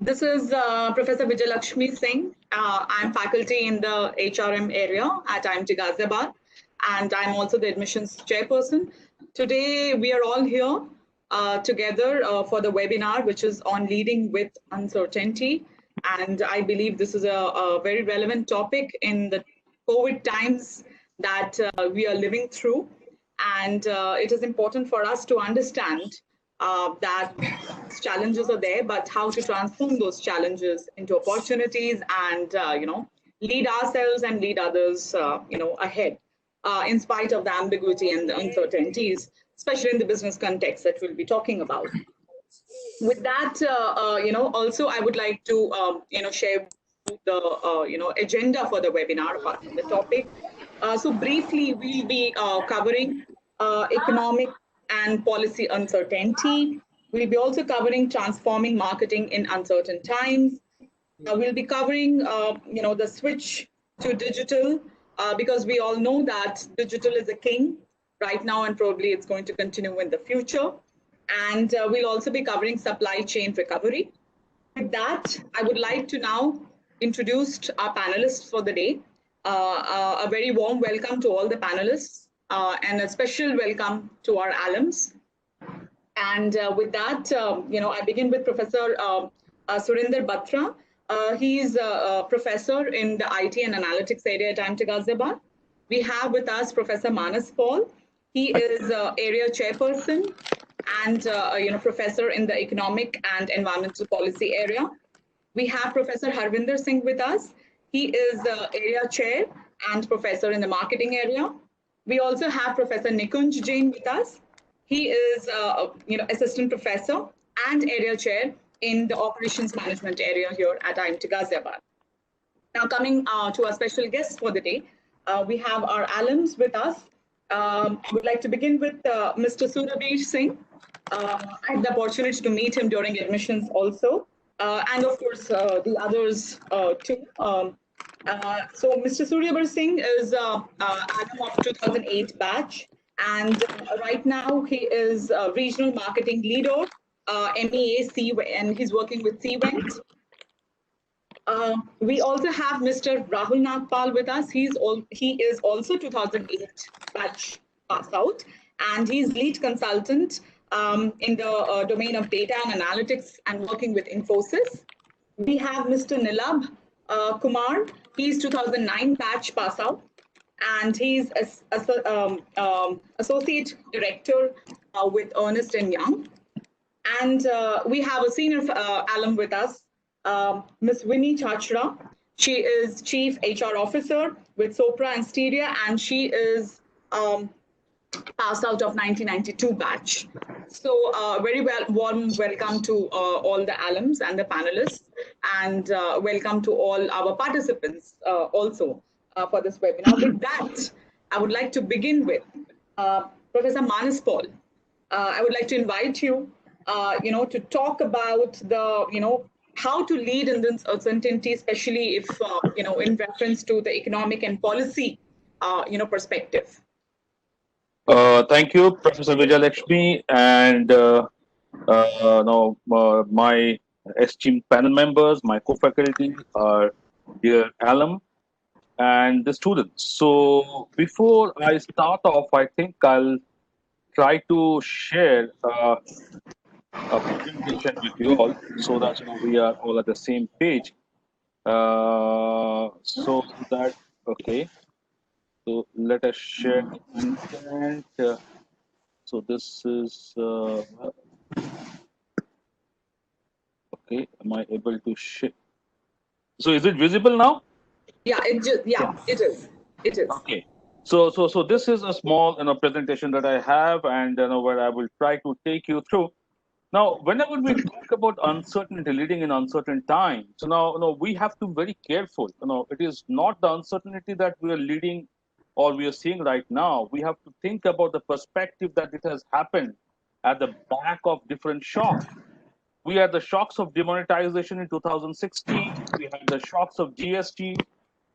This is Professor Vijayalakshmi Singh. I'm faculty in the HRM area at IMT Ghaziabad, and I'm also the admissions chairperson. Today, we are all here together for the webinar, which is on leading with uncertainty. And I believe this is a very relevant topic in the COVID times that we are living through. And it is important for us to understand that challenges are there, but how to transform those challenges into opportunities and lead ourselves and lead others ahead in spite of the ambiguity and the uncertainties, especially in the business context that we'll be talking about. With that, also I would like to share the agenda for the webinar apart from the topic. So briefly, we'll be covering economic and policy uncertainty. We'll be also covering transforming marketing in uncertain times. We'll be covering, the switch to digital because we all know that digital is a king right now, and probably it's going to continue in the future. And we'll also be covering supply chain recovery. With that, I would like to now introduce our panelists for the day. A very warm welcome to all the panelists and a special welcome to our alums. And with that, I begin with Professor Surinder Batra. He's a professor in the IT and analytics area at IMT Ghaziabad. We have with us Professor Manas Paul. He is area chairperson and professor in the economic and environmental policy area. We have Professor Harvinder Singh with us. He is area chair and professor in the marketing area. We also have Professor Nikunj Jain with us. He is assistant professor and area chair in the operations management area here at IMT Ghaziabad. Now coming to our special guests for the day, we have our alums with us. Would like to begin with Mr. Surabir Singh. I had the opportunity to meet him during admissions also, and of course the others too. So Mr. Surabir Singh is alum of 2008 batch, and right now he is regional marketing leader, MEA and he's working with CVent. We also have Mr. Rahul Nagpal with us. He is also 2008 batch pass out, and he's lead consultant in the domain of data and analytics and working with Infosys. We have Mr. Nilab Kumar. He's 2009 batch pass out, and he's associate director with Ernst & Young. And we have a senior alum with us, Ms. Winnie Chachra. She is Chief HR Officer with Sopra and Steria, and she is passed out of 1992 batch. So very warm welcome to all the alums and the panelists, and welcome to all our participants also for this webinar. With that, I would like to begin with Professor Manas Paul. I would like to invite you to talk about the, how to lead in this uncertainty, especially if, in reference to the economic and policy, perspective. Thank you, Professor Vijayalakshmi, and my esteemed panel members, my co-faculty, our dear alum, and the students. So before I start off, I think I'll try to share a presentation with you all so that we are all at the same page. So let us share the content. So this is okay. Am I able to share? So is it visible now? Yeah, it is. It is. Okay. So this is a small presentation that I have, and where I will try to take you through. Now, whenever we talk about uncertainty, leading in uncertain times, so now we have to be very careful. It is not the uncertainty that we are leading or we are seeing right now. We have to think about the perspective that it has happened at the back of different shocks. We had the shocks of demonetization in 2016. We had the shocks of GST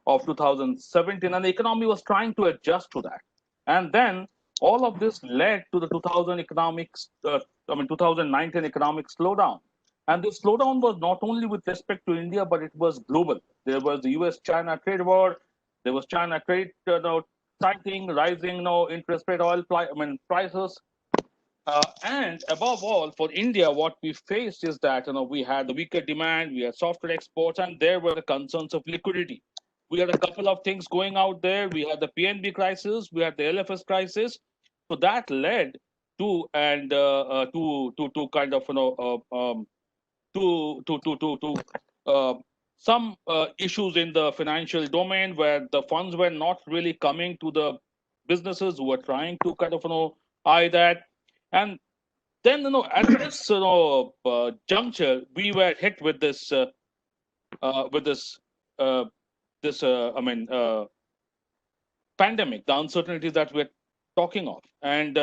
of 2017, and the economy was trying to adjust to that. And then all of this led to the 2019 economic slowdown. And the slowdown was not only with respect to India, but it was global. There was the US-China trade war. There was China trade tightening, rising interest rate prices. And above all, for India, what we faced is that we had the weaker demand, we had softer exports, and there were the concerns of liquidity. We had a couple of things going out there. We had the PNB crisis, we had the LFS crisis. So that led to kind of uh, some issues in the financial domain where the funds were not really coming to the businesses who were trying to kind of eye that. And then at this juncture we were hit with this with this uh, this pandemic, the uncertainties that we're talking of, and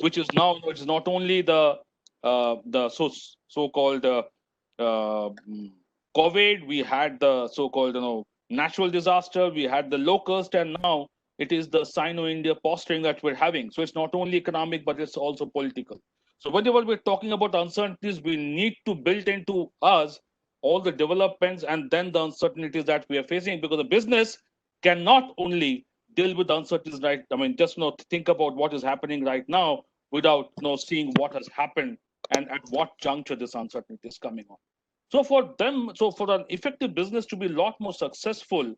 which is now, it's not only the so-called mm, COVID. We had the so-called natural disaster. We had the locust, and now it is the Sino-India posturing that we're having. So it's not only economic, but it's also political. So whenever we're talking about uncertainties, we need to build into us all the developments and then the uncertainties that we are facing, because the business cannot only deal with uncertainties, right? I mean, just think about what is happening right now without seeing what has happened and at what juncture this uncertainty is coming on. So for an effective business to be a lot more successful,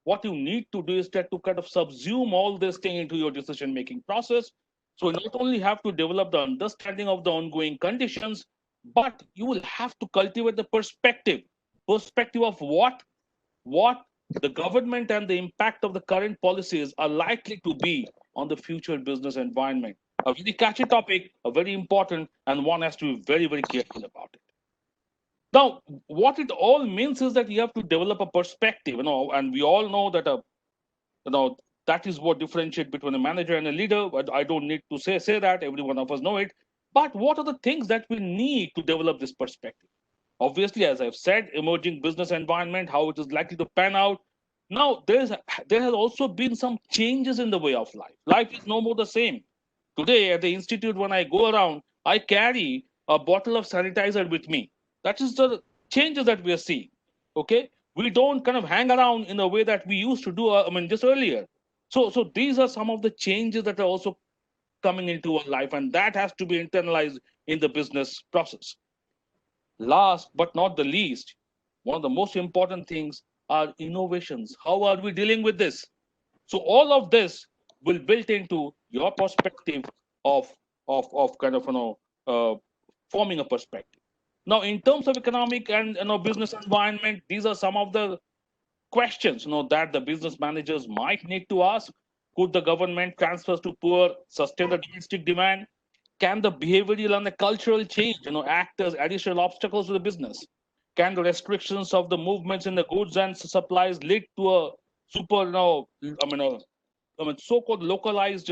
what you need to do is that to kind of subsume all this thing into your decision making process. So you not only have to develop the understanding of the ongoing conditions, but you will have to cultivate the perspective of what the government and the impact of the current policies are likely to be on the future business environment. A very catchy topic, a very important, and one has to be very, very careful about it. Now, what it all means is that you have to develop a perspective, and we all know that that is what differentiates between a manager and a leader. But I don't need to say that, every one of us know it. But what are the things that we need to develop this perspective? Obviously, as I've said, emerging business environment, how it is likely to pan out. Now, there has also been some changes in the way of life. Life is no more the same. Today at the institute, when I go around, I carry a bottle of sanitizer with me. That is the changes that we are seeing. Okay, we don't kind of hang around in the way that we used to do. Just earlier. So these are some of the changes that are also coming into our life, and that has to be internalized in the business process. Last but not the least, one of the most important things are innovations. How are we dealing with this? So all of this will built into your perspective of kind of forming a perspective. Now, in terms of economic and business environment, these are some of the questions that the business managers might need to ask. Could the government transfers to poor sustain the domestic demand? Can the behavioral and the cultural change act as additional obstacles to the business? Can the restrictions of the movements in the goods and supplies lead to a super so-called localized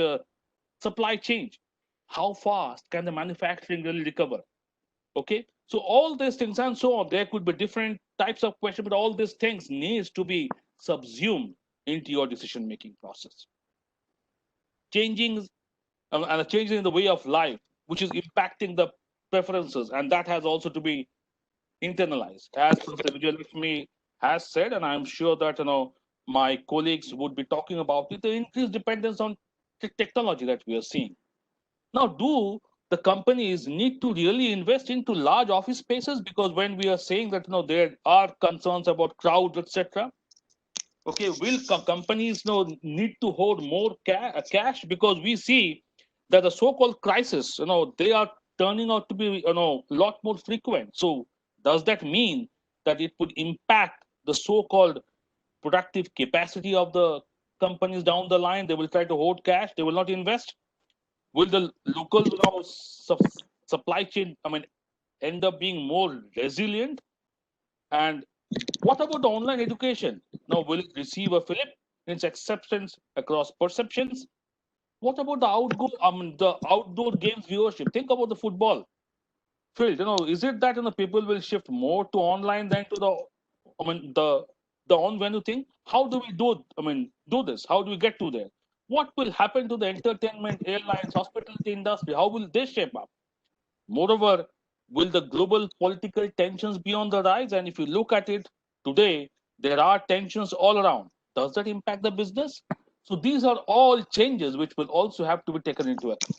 supply chain? How fast can the manufacturing really recover? Okay, so all these things and so on, there could be different types of questions, but all these things needs to be subsumed into your decision making process. Changing and a change in the way of life, which is impacting the preferences, and that has also to be internalized, as Professor Vijayalakshmi has said, and I'm sure that my colleagues would be talking about it, the increased dependence on technology that we are seeing. Now, do the companies need to really invest into large office spaces? Because when we are saying that there are concerns about crowds, etc. Okay, will companies need to hold more cash? Because we see that the so-called crisis, they are turning out to be a lot more frequent. So does that mean that it would impact the so-called productive capacity of the companies down the line? They will try to hold cash, they will not invest. Will the local supply chain end up being more resilient? And what about the online education? Now, will it receive a flip in its acceptance across perceptions? What about the outdoor games viewership? Think about the football field. Is it that people will shift more to online than to the on venue thing? How do we do this? How do we get to there? What will happen to the entertainment, airlines, hospitality industry? How will they shape up? Moreover, Will the global political tensions be on the rise? And if you look at it today, there are tensions all around. Does that impact the business? So these are all changes which will also have to be taken into account.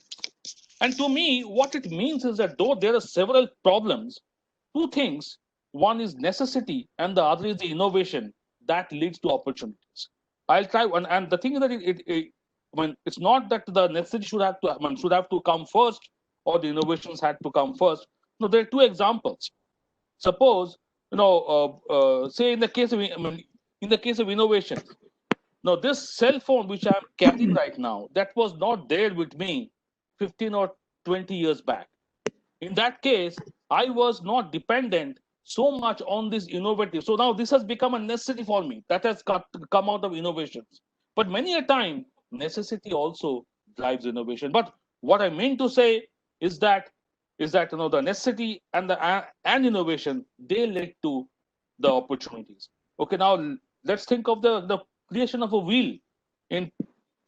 And to me, what it means is that though there are several problems, two things: one is necessity, and the other is the innovation that leads to opportunities. I'll try one, and the thing is that I mean, it's not that the necessity should have to, I mean, should have to come first, or the innovations had to come first. No, there are two examples. Suppose, say in the case of, I mean, in the case of innovation, now this cell phone which I'm carrying right now, that was not there with me 15 or 20 years back. In that case, I was not dependent so much on this innovative. So now this has become a necessity for me. That has come out of innovations. But many a time, necessity also drives innovation. But what I mean to say is that the necessity and the and innovation, they led to the opportunities. Okay, now let's think of the creation of a wheel in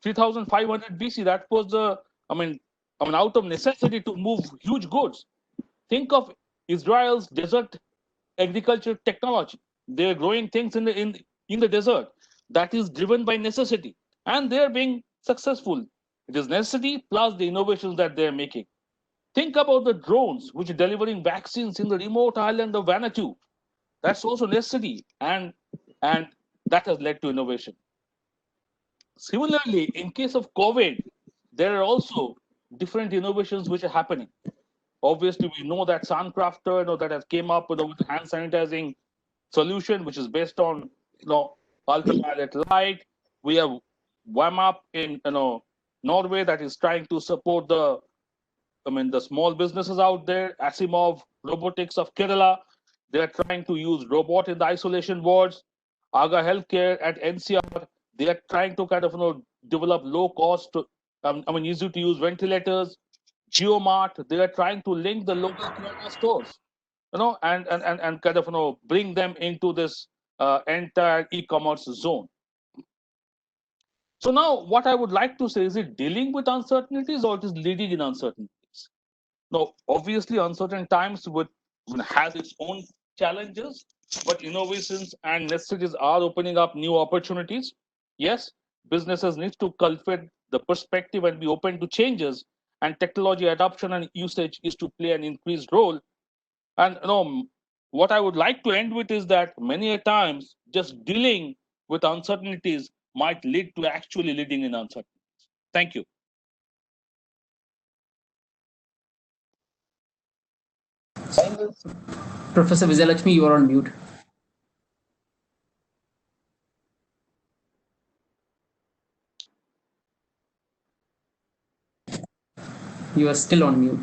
3500 BC. That was the, I mean, out of necessity to move huge goods. Think of Israel's desert agriculture technology. They're growing things in the desert. That is driven by necessity, and they're being successful. It is necessity plus the innovations that they're making. Think about the drones which are delivering vaccines in the remote island of Vanuatu. That's also necessity, and that has led to innovation. Similarly, in case of COVID, there are also different innovations which are happening. Obviously, we know that Suncrafter, that has came up with a hand sanitizing solution, which is based on ultraviolet light. We have WAMUP in Norway that is trying to support the small businesses out there. Asimov Robotics of Kerala, they are trying to use robot in the isolation wards. Aga Healthcare at NCR, they are trying to kind of develop low cost, easy to use ventilators. GeoMart, they are trying to link the local corner stores, and kind of bring them into this entire e-commerce zone. So now, what I would like to say is, it dealing with uncertainties or it is leading in uncertainties? Now, obviously, uncertain times has its own challenges, but innovations and necessities are opening up new opportunities. Yes, businesses need to cultivate the perspective and be open to changes, and technology adoption and usage is to play an increased role. And what I would like to end with is that many a times just dealing with uncertainties might lead to actually leading in uncertainties. Thank you. Professor Vijayalakshmi, you are on mute. You are still on mute.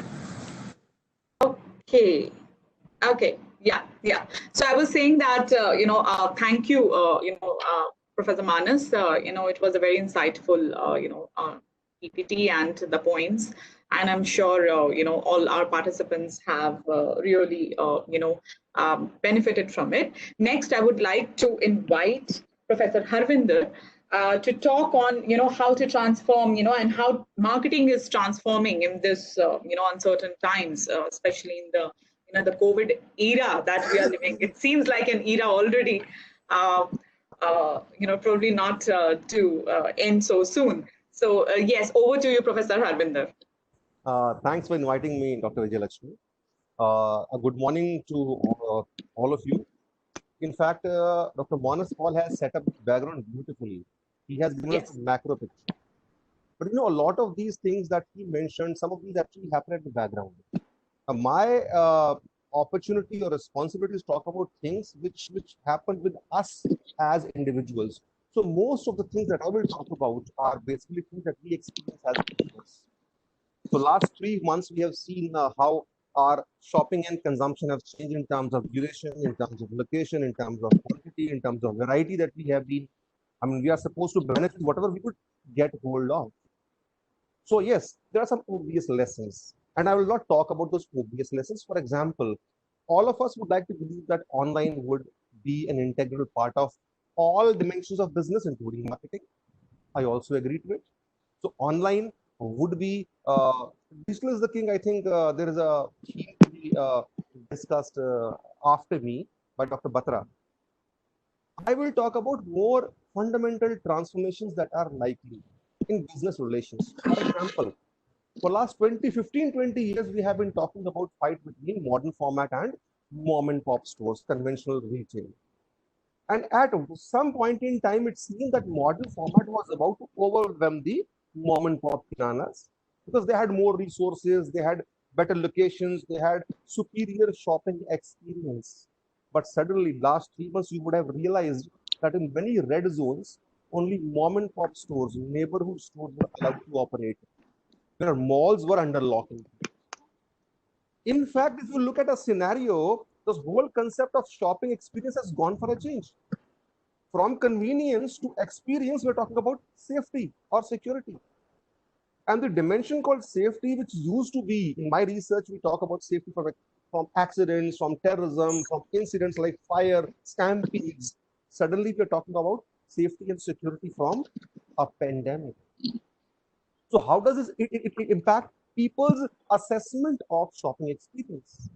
Okay. Yeah. So I was saying that, thank you, Professor Manas. It was a very insightful, PPT and the points. And I'm sure, all our participants have really, benefited from it. Next, I would like to invite Professor Harvinder to talk on, how to transform, and how marketing is transforming in this, uncertain times, especially in the COVID era that we are living. It seems like an era already, probably not to end so soon. So yes, over to you, Professor Harvinder. Thanks for inviting me, Dr. Vijayalakshmi. A good morning to all of you. In fact, Dr. Manas Paul has set up the background beautifully. He has given us a macro picture. But a lot of these things that he mentioned, some of these actually happen at the background. My opportunity or responsibility is to talk about things which happen with us as individuals. So most of the things that I will talk about are basically things that we experience as individuals. So last 3 months, we have seen how our shopping and consumption have changed in terms of duration, in terms of location, in terms of quantity, in terms of variety that we have been. We are supposed to benefit whatever we could get hold of. So yes, there are some obvious lessons, and I will not talk about those obvious lessons. For example, all of us would like to believe that online would be an integral part of all dimensions of business, including marketing. I also agree to it. So online would be digital is the king. I think there is a theme to the be discussed after me by Dr. Batra. I will talk about more fundamental transformations that are likely in business relations. For example, for last 20 years, we have been talking about fight between modern format and mom and pop stores, conventional retail. And at some point in time, it seemed that modern format was about to overwhelm the mom and pop kiranas because they had more resources, they had better locations, they had superior shopping experience. But suddenly, last 3 months, you would have realized that in many red zones, only mom and pop stores, neighborhood stores were allowed to operate, where malls were under locking. In fact, if you look at a scenario, this whole concept of shopping experience has gone for a change. From convenience to experience, we're talking about safety or security. And the dimension called safety, which used to be, in my research, we talk about safety from accidents, from terrorism, from incidents like fire, stampedes. Suddenly, we're talking about safety and security from a pandemic. So how does it impact people's assessment of shopping experience?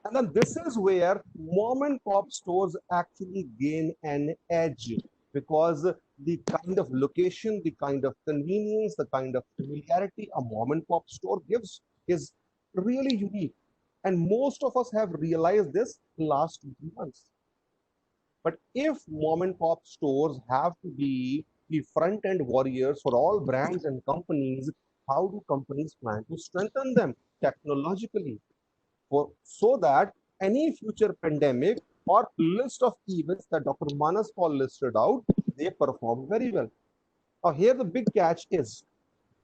And then this is where mom and pop stores actually gain an edge because the kind of location, the kind of convenience, the kind of familiarity a mom and pop store gives is really unique. And most of us have realized this last 2 3 months. But if mom and pop stores have to be the front end warriors for all brands and companies, how do companies plan to strengthen them technologically so that any future pandemic or list of events that Dr. Manas Paul listed out, they perform very well. Now, here the big catch is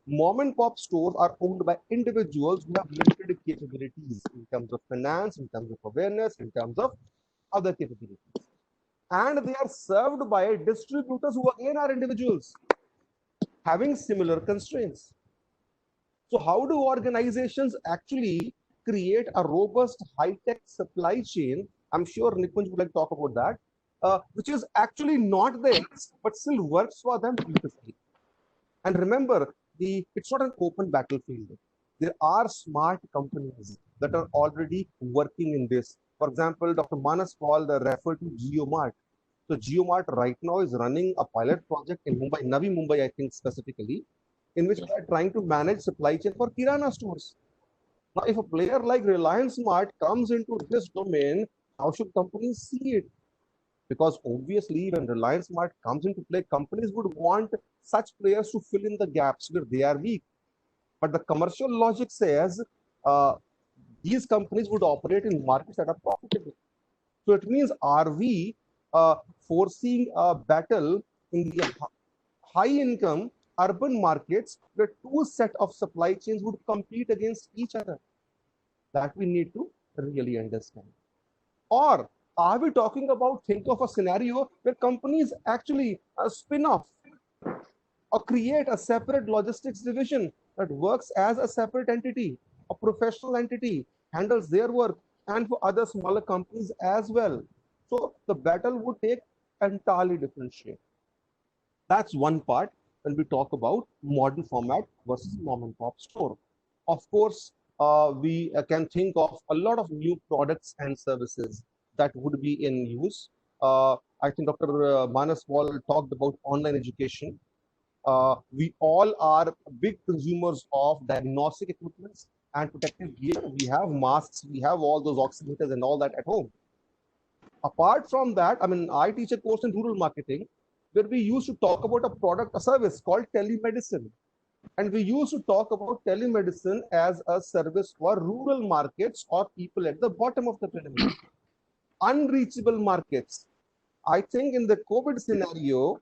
mom and pop stores are owned by individuals who have limited capabilities in terms of finance, in terms of awareness, in terms of other capabilities. And they are served by distributors who again are individuals having similar constraints. So how do organizations actually create a robust high-tech supply chain? I'm sure Nikunj would like to talk about that, which is actually not theirs, but still works for them beautifully. And remember, it's not an open battlefield. There are smart companies that are already working in this. For example, Dr. Manas Paul referred to JioMart. So JioMart right now is running a pilot project in Mumbai, Navi Mumbai, I think specifically, in which they are trying to manage supply chain for Kirana stores. Now, if a player like Reliance Smart comes into this domain, how should companies see it? Because obviously, when Reliance Smart comes into play, companies would want such players to fill in the gaps where they are weak. But the commercial logic says these companies would operate in markets that are profitable. So it means, are we foreseeing a battle in the high income urban markets where two set of supply chains would compete against each other? That we need to really understand. Or are we talking about, think of a scenario where companies actually spin off or create a separate logistics division that works as a separate entity, a professional entity, handles their work, and for other smaller companies as well. So the battle would take entirely different shape. That's one part when we talk about modern format versus mom and pop store. Of course, we can think of a lot of new products and services that would be in use. I think Dr. Manas Paul talked about online education. We all are big consumers of diagnostic equipments and protective gear. We have masks, we have all those oximeters and all that at home. Apart from that, I mean, I teach a course in rural marketing where we used to talk about a product, a service called telemedicine. And we used to talk about telemedicine as a service for rural markets or people at the bottom of the pyramid. Unreachable markets. I think in the COVID scenario,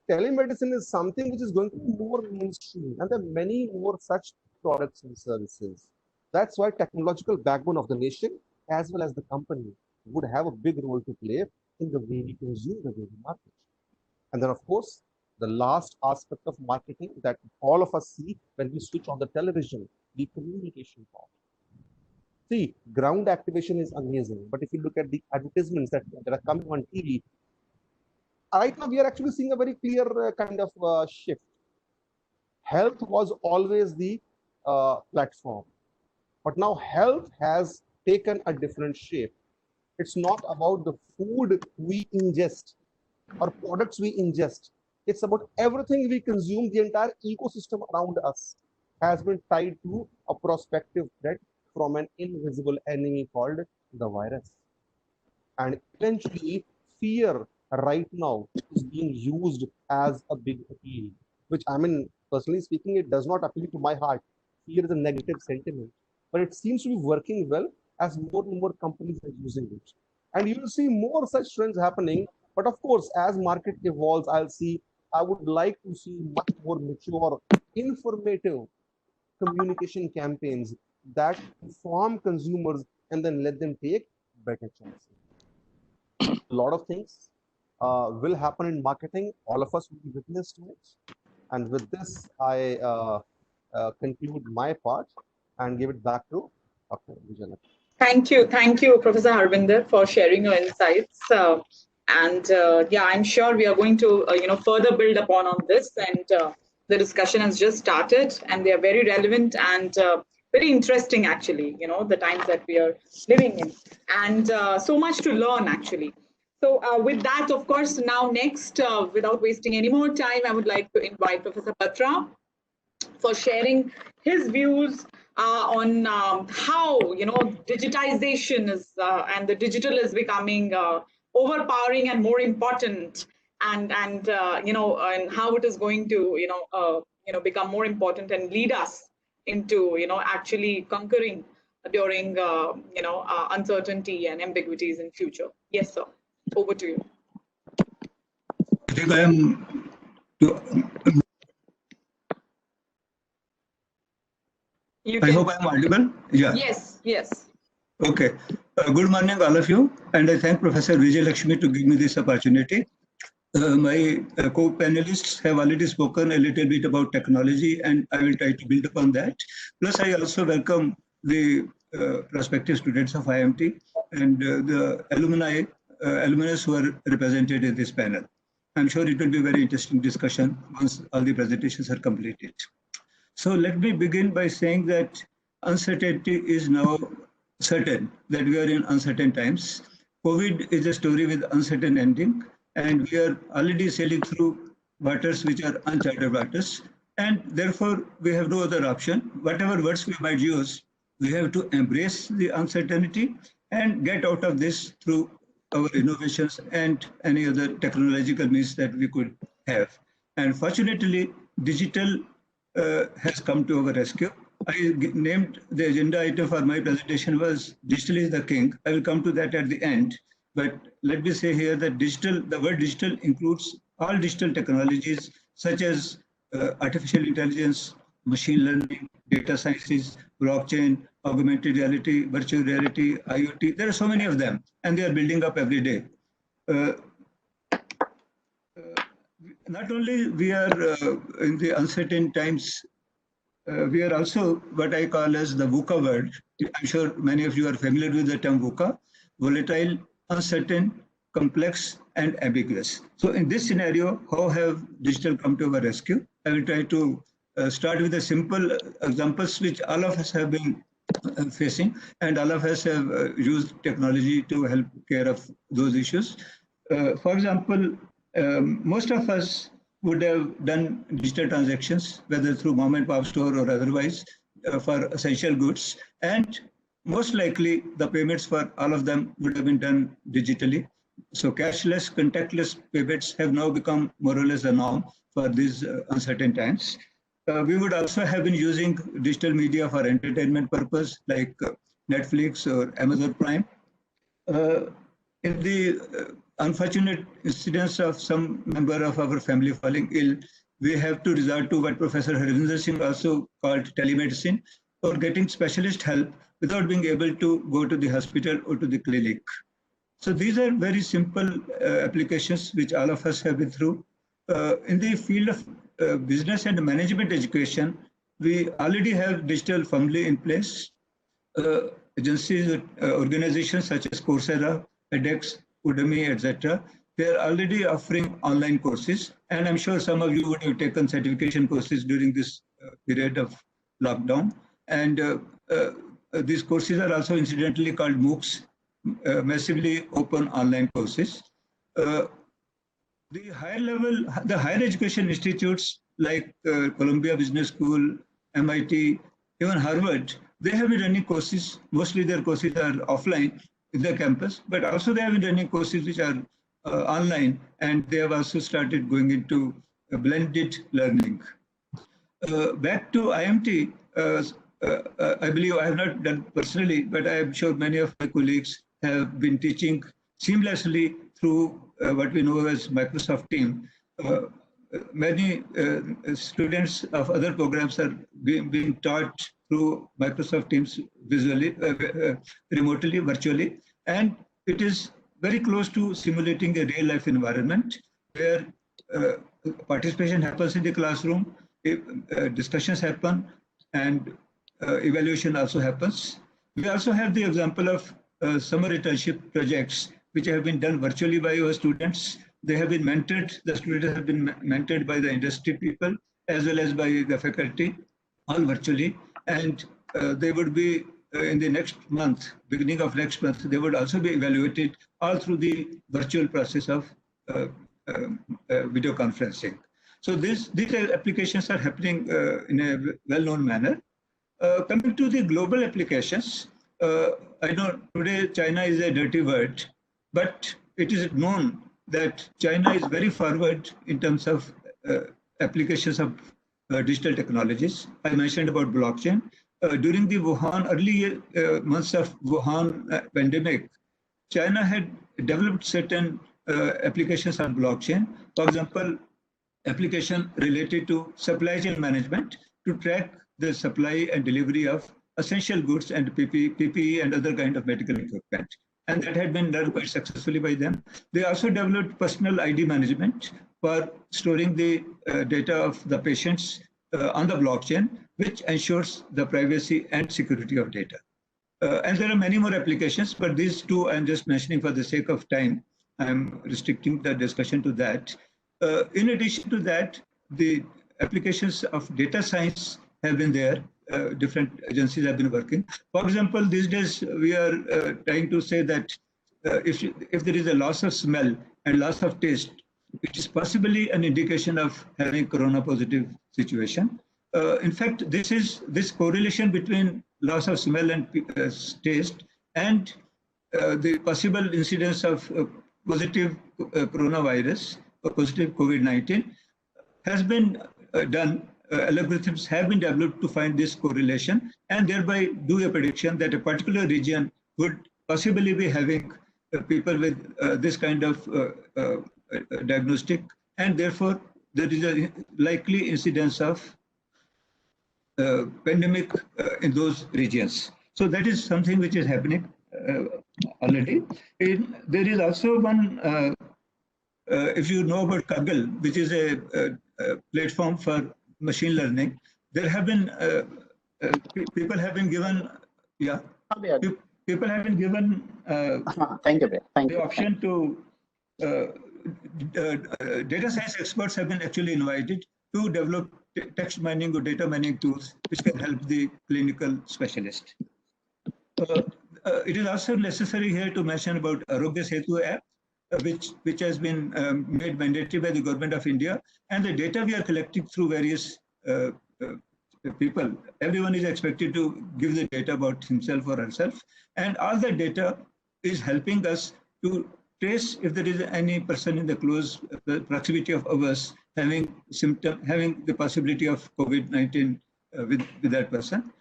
telemedicine is something which is going to be more mainstream, and there are many more such products and services. That's why technological backbone of the nation, as well as the company, would have a big role to play in the way we consume, the way we market. And then, of course, the last aspect of marketing that all of us see when we switch on the television, the communication part. See, ground activation is amazing, but if you look at the advertisements that are coming on TV, right now we are actually seeing a very clear kind of shift. Health was always the platform, but now health has taken a different shape. It's not about the food we ingest or products we ingest. It's about everything we consume. The entire ecosystem around us has been tied to a prospective threat from an invisible enemy called the virus. And eventually, fear right now is being used as a big appeal, which, I mean, personally speaking, it does not appeal to my heart. Fear is a negative sentiment, but it seems to be working well as more and more companies are using it. And you will see more such trends happening. But of course, as market evolves, I would like to see much more mature, informative communication campaigns that inform consumers and then let them take better choices. A lot of things will happen in marketing. All of us will be witness to it. And with this, I conclude my part and give it back to Dr. Vijay. Thank you, Professor Harvinder, for sharing your insights. Yeah, I'm sure we are going to further build upon on this. And the discussion has just started, and they are very relevant and very interesting, actually. The times that we are living in, and so much to learn, actually. So with that, of course, now next, without wasting any more time, I would like to invite Professor Batra for sharing his views on how digitization is and the digital is becoming overpowering and more important, and how it is going to become more important and lead us into actually conquering during uncertainty and ambiguities in future. Yes, sir. Over to you. I think I am. I hope I'm audible. Yeah. Yes. Yes. Okay. Good morning, all of you, and I thank Professor Vijay Lakshmi to give me this opportunity. My co-panelists have already spoken a little bit about technology, and I will try to build upon that. Plus, I also welcome the prospective students of IMT and the alumnus who are represented in this panel. I'm sure it will be a very interesting discussion once all the presentations are completed. So let me begin by saying that uncertainty is now certain, that we are in uncertain times. COVID is a story with uncertain ending, and we are already sailing through waters which are uncharted waters, and therefore we have no other option. Whatever words we might use, we have to embrace the uncertainty and get out of this through our innovations and any other technological means that we could have. And fortunately, digital has come to our rescue. I named the agenda item for my presentation was Digital is the King. I will come to that at the end. But let me say here that the word digital includes all digital technologies such as artificial intelligence, machine learning, data sciences, blockchain, augmented reality, virtual reality, IoT. There are so many of them, and they are building up every day. Not only we are in the uncertain times, we are also what I call as the VUCA word. I'm sure many of you are familiar with the term VUCA: volatile, uncertain, complex, and ambiguous. So in this scenario, how have digital come to our rescue? I will try to start with the simple examples which all of us have been facing, and all of us have used technology to help care of those issues. For example, most of us would have done digital transactions, whether through mom and pop store or otherwise, for essential goods. And most likely, the payments for all of them would have been done digitally. So cashless, contactless payments have now become more or less the norm for these uncertain times. We would also have been using digital media for entertainment purpose, like Netflix or Amazon Prime. In the unfortunate incidents of some member of our family falling ill, we have to resort to what Professor Harvinder Singh also called telemedicine, or getting specialist help without being able to go to the hospital or to the clinic. So these are very simple applications which all of us have been through. In the field of business and management education, we already have digital firmly in place. Agencies, organizations such as Coursera, edX, Udemy, etc. They are already offering online courses, and I'm sure some of you would have taken certification courses during this period of lockdown. And these courses are also incidentally called MOOCs, massively open online courses. The higher education institutes like Columbia Business School, MIT, even Harvard, they have been running courses. Mostly their courses are offline in their campus, but also they have been running courses which are online, and they have also started going into blended learning. Back to IMT, I believe I have not done personally, but I am sure many of my colleagues have been teaching seamlessly through what we know as Microsoft Teams. Many students of other programs are being taught through Microsoft Teams visually, remotely, virtually, and it is very close to simulating a real-life environment where participation happens in the classroom, discussions happen, and evaluation also happens. We also have the example of summer internship projects which have been done virtually by our students. They have been mentored, the students have been mentored by the industry people as well as by the faculty, all virtually. And they would be in the next month, beginning of next month, they would also be evaluated all through the virtual process of video conferencing. So these applications are happening in a well-known manner. Coming to the global applications, I know today China is a dirty word, but it is known that China is very forward in terms of applications of digital technologies. I mentioned about blockchain. During the early months of Wuhan pandemic, China had developed certain applications on blockchain. For example, application related to supply chain management to track the supply and delivery of essential goods and PPE and other kind of medical equipment. And that had been done quite successfully by them. They also developed personal ID management for storing the data of the patients on the blockchain, which ensures the privacy and security of data. And there are many more applications, but these two I'm just mentioning for the sake of time. I'm restricting the discussion to that. In addition to that, the applications of data science have been there. Different agencies have been working. For example, these days we are trying to say that if there is a loss of smell and loss of taste, it is possibly an indication of having corona positive situation. In fact, this correlation between loss of smell and taste and the possible incidence of positive coronavirus or positive COVID-19 has been done. Algorithms have been developed to find this correlation and thereby do a prediction that a particular region would possibly be having people with this kind of diagnostic, and therefore there is a likely incidence of pandemic in those regions. So that is something which is happening already. There is also one, if you know about Kaggle, which is a platform for machine learning, there have been people have been given people have been given the option to data science experts have been actually invited to develop text mining or data mining tools which can help the clinical specialist. It is also necessary here to mention about Arogya Setu app, which has been made mandatory by the government of India, and the data we are collecting through various people. Everyone is expected to give the data about himself or herself, and all the data is helping us to trace if there is any person in the close proximity of ours having the possibility of COVID-19 with that person.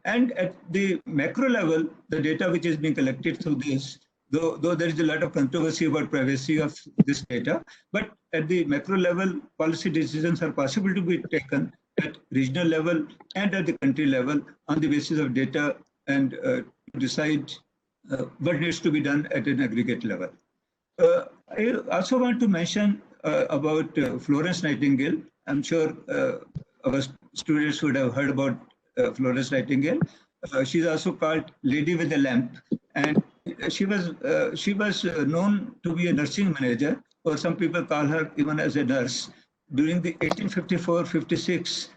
And at the macro level, the data which is being collected through this, though there is a lot of controversy about privacy of this data, but at the macro level, policy decisions are possible to be taken at regional level and at the country level on the basis of data and decide what needs to be done at an aggregate level. I also want to mention about Florence Nightingale. I'm sure our students would have heard about Florence Nightingale. She's also called Lady with a Lamp, and she was known to be a nursing manager, or some people call her even as a nurse, during the 1854-56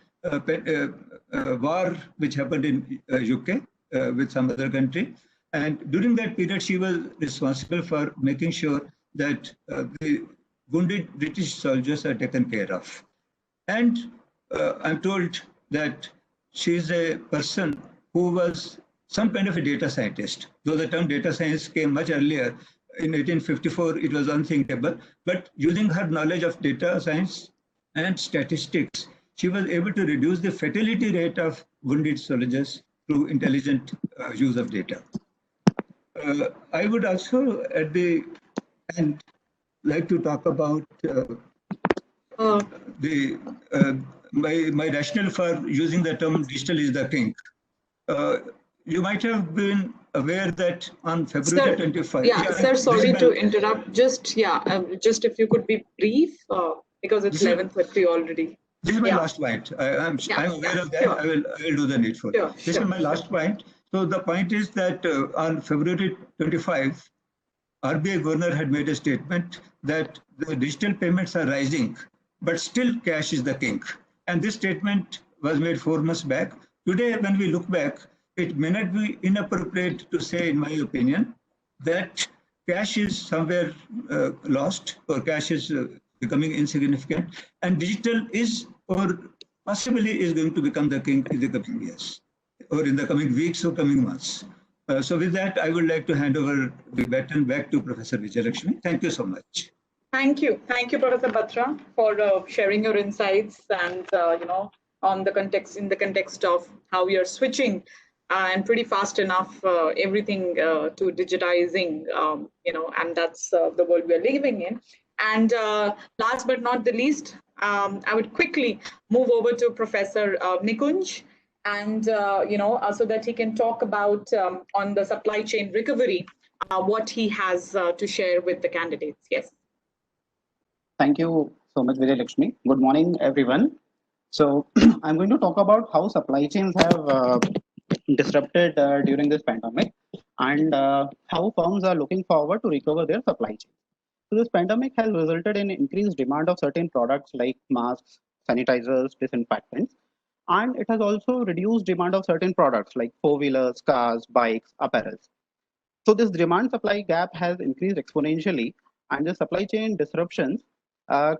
war which happened in UK. with some other country. And during that period, she was responsible for making sure that the wounded British soldiers are taken care of. And I'm told that she is a person who was some kind of a data scientist, though the term data science came much earlier. In 1854, it was unthinkable. But using her knowledge of data science and statistics, she was able to reduce the fatality rate of wounded soldiers through intelligent use of data. I would also, at the end, like to talk about my rationale for using the term digital is the king. You might have been aware that on February 25. Yeah, sir, sorry to interrupt. Just if you could be brief, because it's 11:30 already. This is my last point. I'm aware of that. Sure. I will do the needful. Sure, this is my last point. So the point is that on February 25, RBI governor had made a statement that the digital payments are rising, but still cash is the king. And this statement was made 4 months back. Today, when we look back, it may not be inappropriate to say, in my opinion, that cash is somewhere lost, or cash is becoming insignificant, and digital is, or possibly is going to become the king in the coming years, or in the coming weeks or coming months. So with that, I would like to hand over the baton back to Professor Vijayalakshmi. Thank you so much. Thank you, Professor Batra, for sharing your insights and on the context, in the context of how we are switching and pretty fast enough everything to digitizing, and that's the world we are living in. And last but not the least, I would quickly move over to Professor Nikunj, and so that he can talk about on the supply chain recovery, what he has to share with the candidates. Yes. Thank you so much, Vijayalakshmi. Good morning, everyone. So I'm going to talk about how supply chains have disrupted during this pandemic, and how firms are looking forward to recover their supply chain. So this pandemic has resulted in increased demand of certain products like masks, sanitizers, disinfectants, and it has also reduced demand of certain products like four-wheelers, cars, bikes, apparels. So this demand supply gap has increased exponentially, and the supply chain disruptions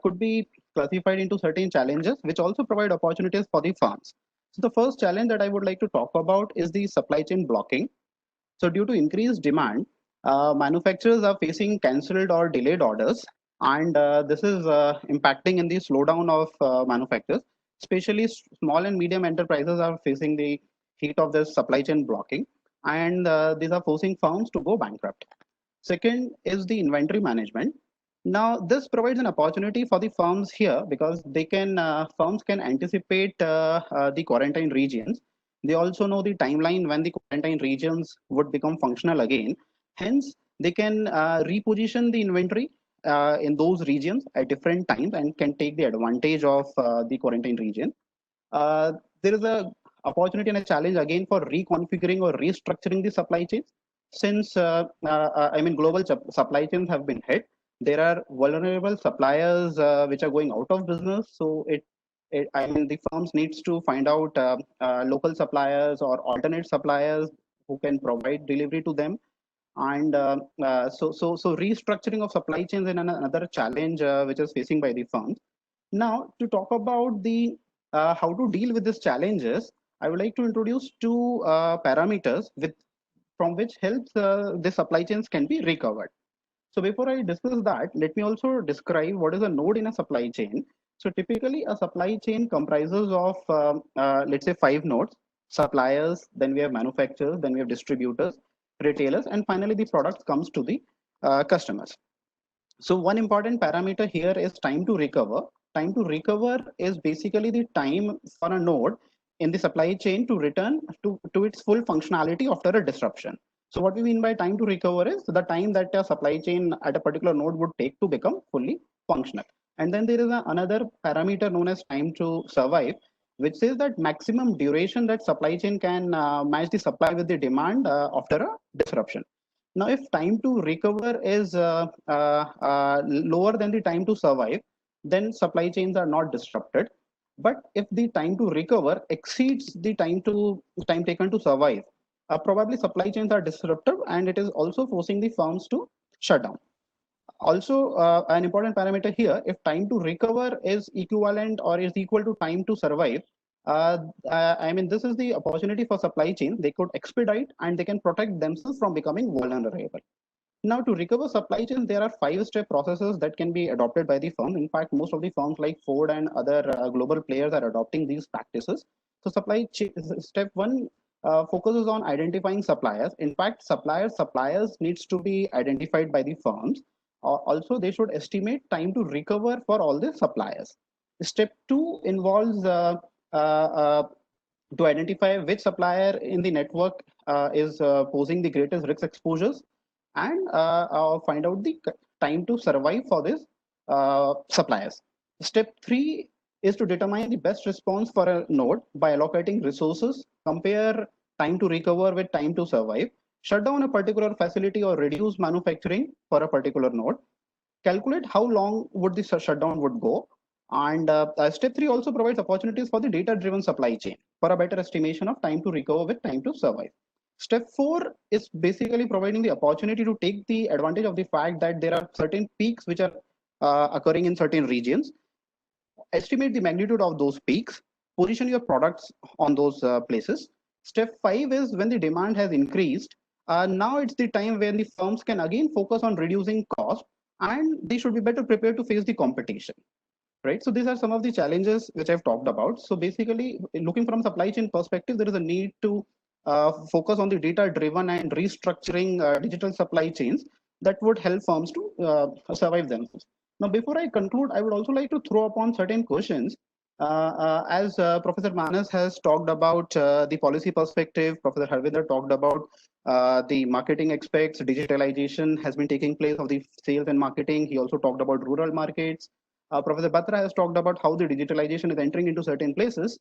could be classified into certain challenges, which also provide opportunities for the firms. So the first challenge that I would like to talk about is the supply chain blocking. So due to increased demand, manufacturers are facing cancelled or delayed orders, and this is impacting in the slowdown of manufacturers. Especially small and medium enterprises are facing the heat of this supply chain blocking, and these are forcing firms to go bankrupt. Second is the inventory management. Now, this provides an opportunity for the firms here because they can firms can anticipate the quarantine regions. They also know the timeline when the quarantine regions would become functional again. Hence, they can reposition the inventory in those regions at different times and can take the advantage of the quarantine region. There is a opportunity and a challenge again for reconfiguring or restructuring the supply chains. Since global supply chains have been hit, there are vulnerable suppliers which are going out of business. So the firms needs to find out local suppliers or alternate suppliers who can provide delivery to them. And so restructuring of supply chains is another challenge which is facing by the firms. Now, to talk about the how to deal with these challenges, I would like to introduce two parameters from which helps the supply chains can be recovered. So before I discuss that, let me also describe what is a node in a supply chain. So typically a supply chain comprises of, let's say 5 nodes: suppliers, then we have manufacturers, then we have distributors, retailers, and finally the product comes to the customers. So one important parameter here is time to recover. Time to recover is basically the time for a node in the supply chain to return to its full functionality after a disruption. So what we mean by time to recover is the time that a supply chain at a particular node would take to become fully functional. And then there is another parameter known as time to survive, which says that maximum duration that supply chain can match the supply with the demand after a disruption. Now, if time to recover is lower than the time to survive, then supply chains are not disrupted. But if the time to recover exceeds the time taken to survive, probably supply chains are disruptive, and it is also forcing the firms to shut down. Also, an important parameter here, if time to recover is equivalent or is equal to time to survive, I mean, this is the opportunity for supply chain. They could expedite and they can protect themselves from becoming vulnerable. Now, to recover supply chains, there are 5-step processes that can be adopted by the firm. In fact, most of the firms like Ford and other global players are adopting these practices. So supply chain, step 1 focuses on identifying suppliers. In fact, suppliers needs to be identified by the firms. Also, they should estimate time to recover for all the suppliers. Step 2 involves to identify which supplier in the network is posing the greatest risk exposures, and find out the time to survive for these suppliers. Step 3 is to determine the best response for a node by allocating resources, compare time to recover with time to survive, shut down a particular facility or reduce manufacturing for a particular node, calculate how long would the shutdown would go. And step 3 also provides opportunities for the data-driven supply chain for a better estimation of time to recover with time to survive. Step 4 is basically providing the opportunity to take the advantage of the fact that there are certain peaks which are occurring in certain regions. Estimate the magnitude of those peaks, position your products on those places. Step 5 is when the demand has increased. Now it's the time when the firms can again focus on reducing cost, and they should be better prepared to face the competition. Right. So these are some of the challenges which I've talked about. So basically, looking from supply chain perspective, there is a need to focus on the data-driven and restructuring digital supply chains that would help firms to survive themselves. Now, before I conclude, I would also like to throw upon certain questions. As Professor Manas has talked about the policy perspective, Professor Harvinder talked about the marketing aspects, digitalization has been taking place of the sales and marketing. He also talked about rural markets. Professor Batra has talked about how the digitalization is entering into certain places.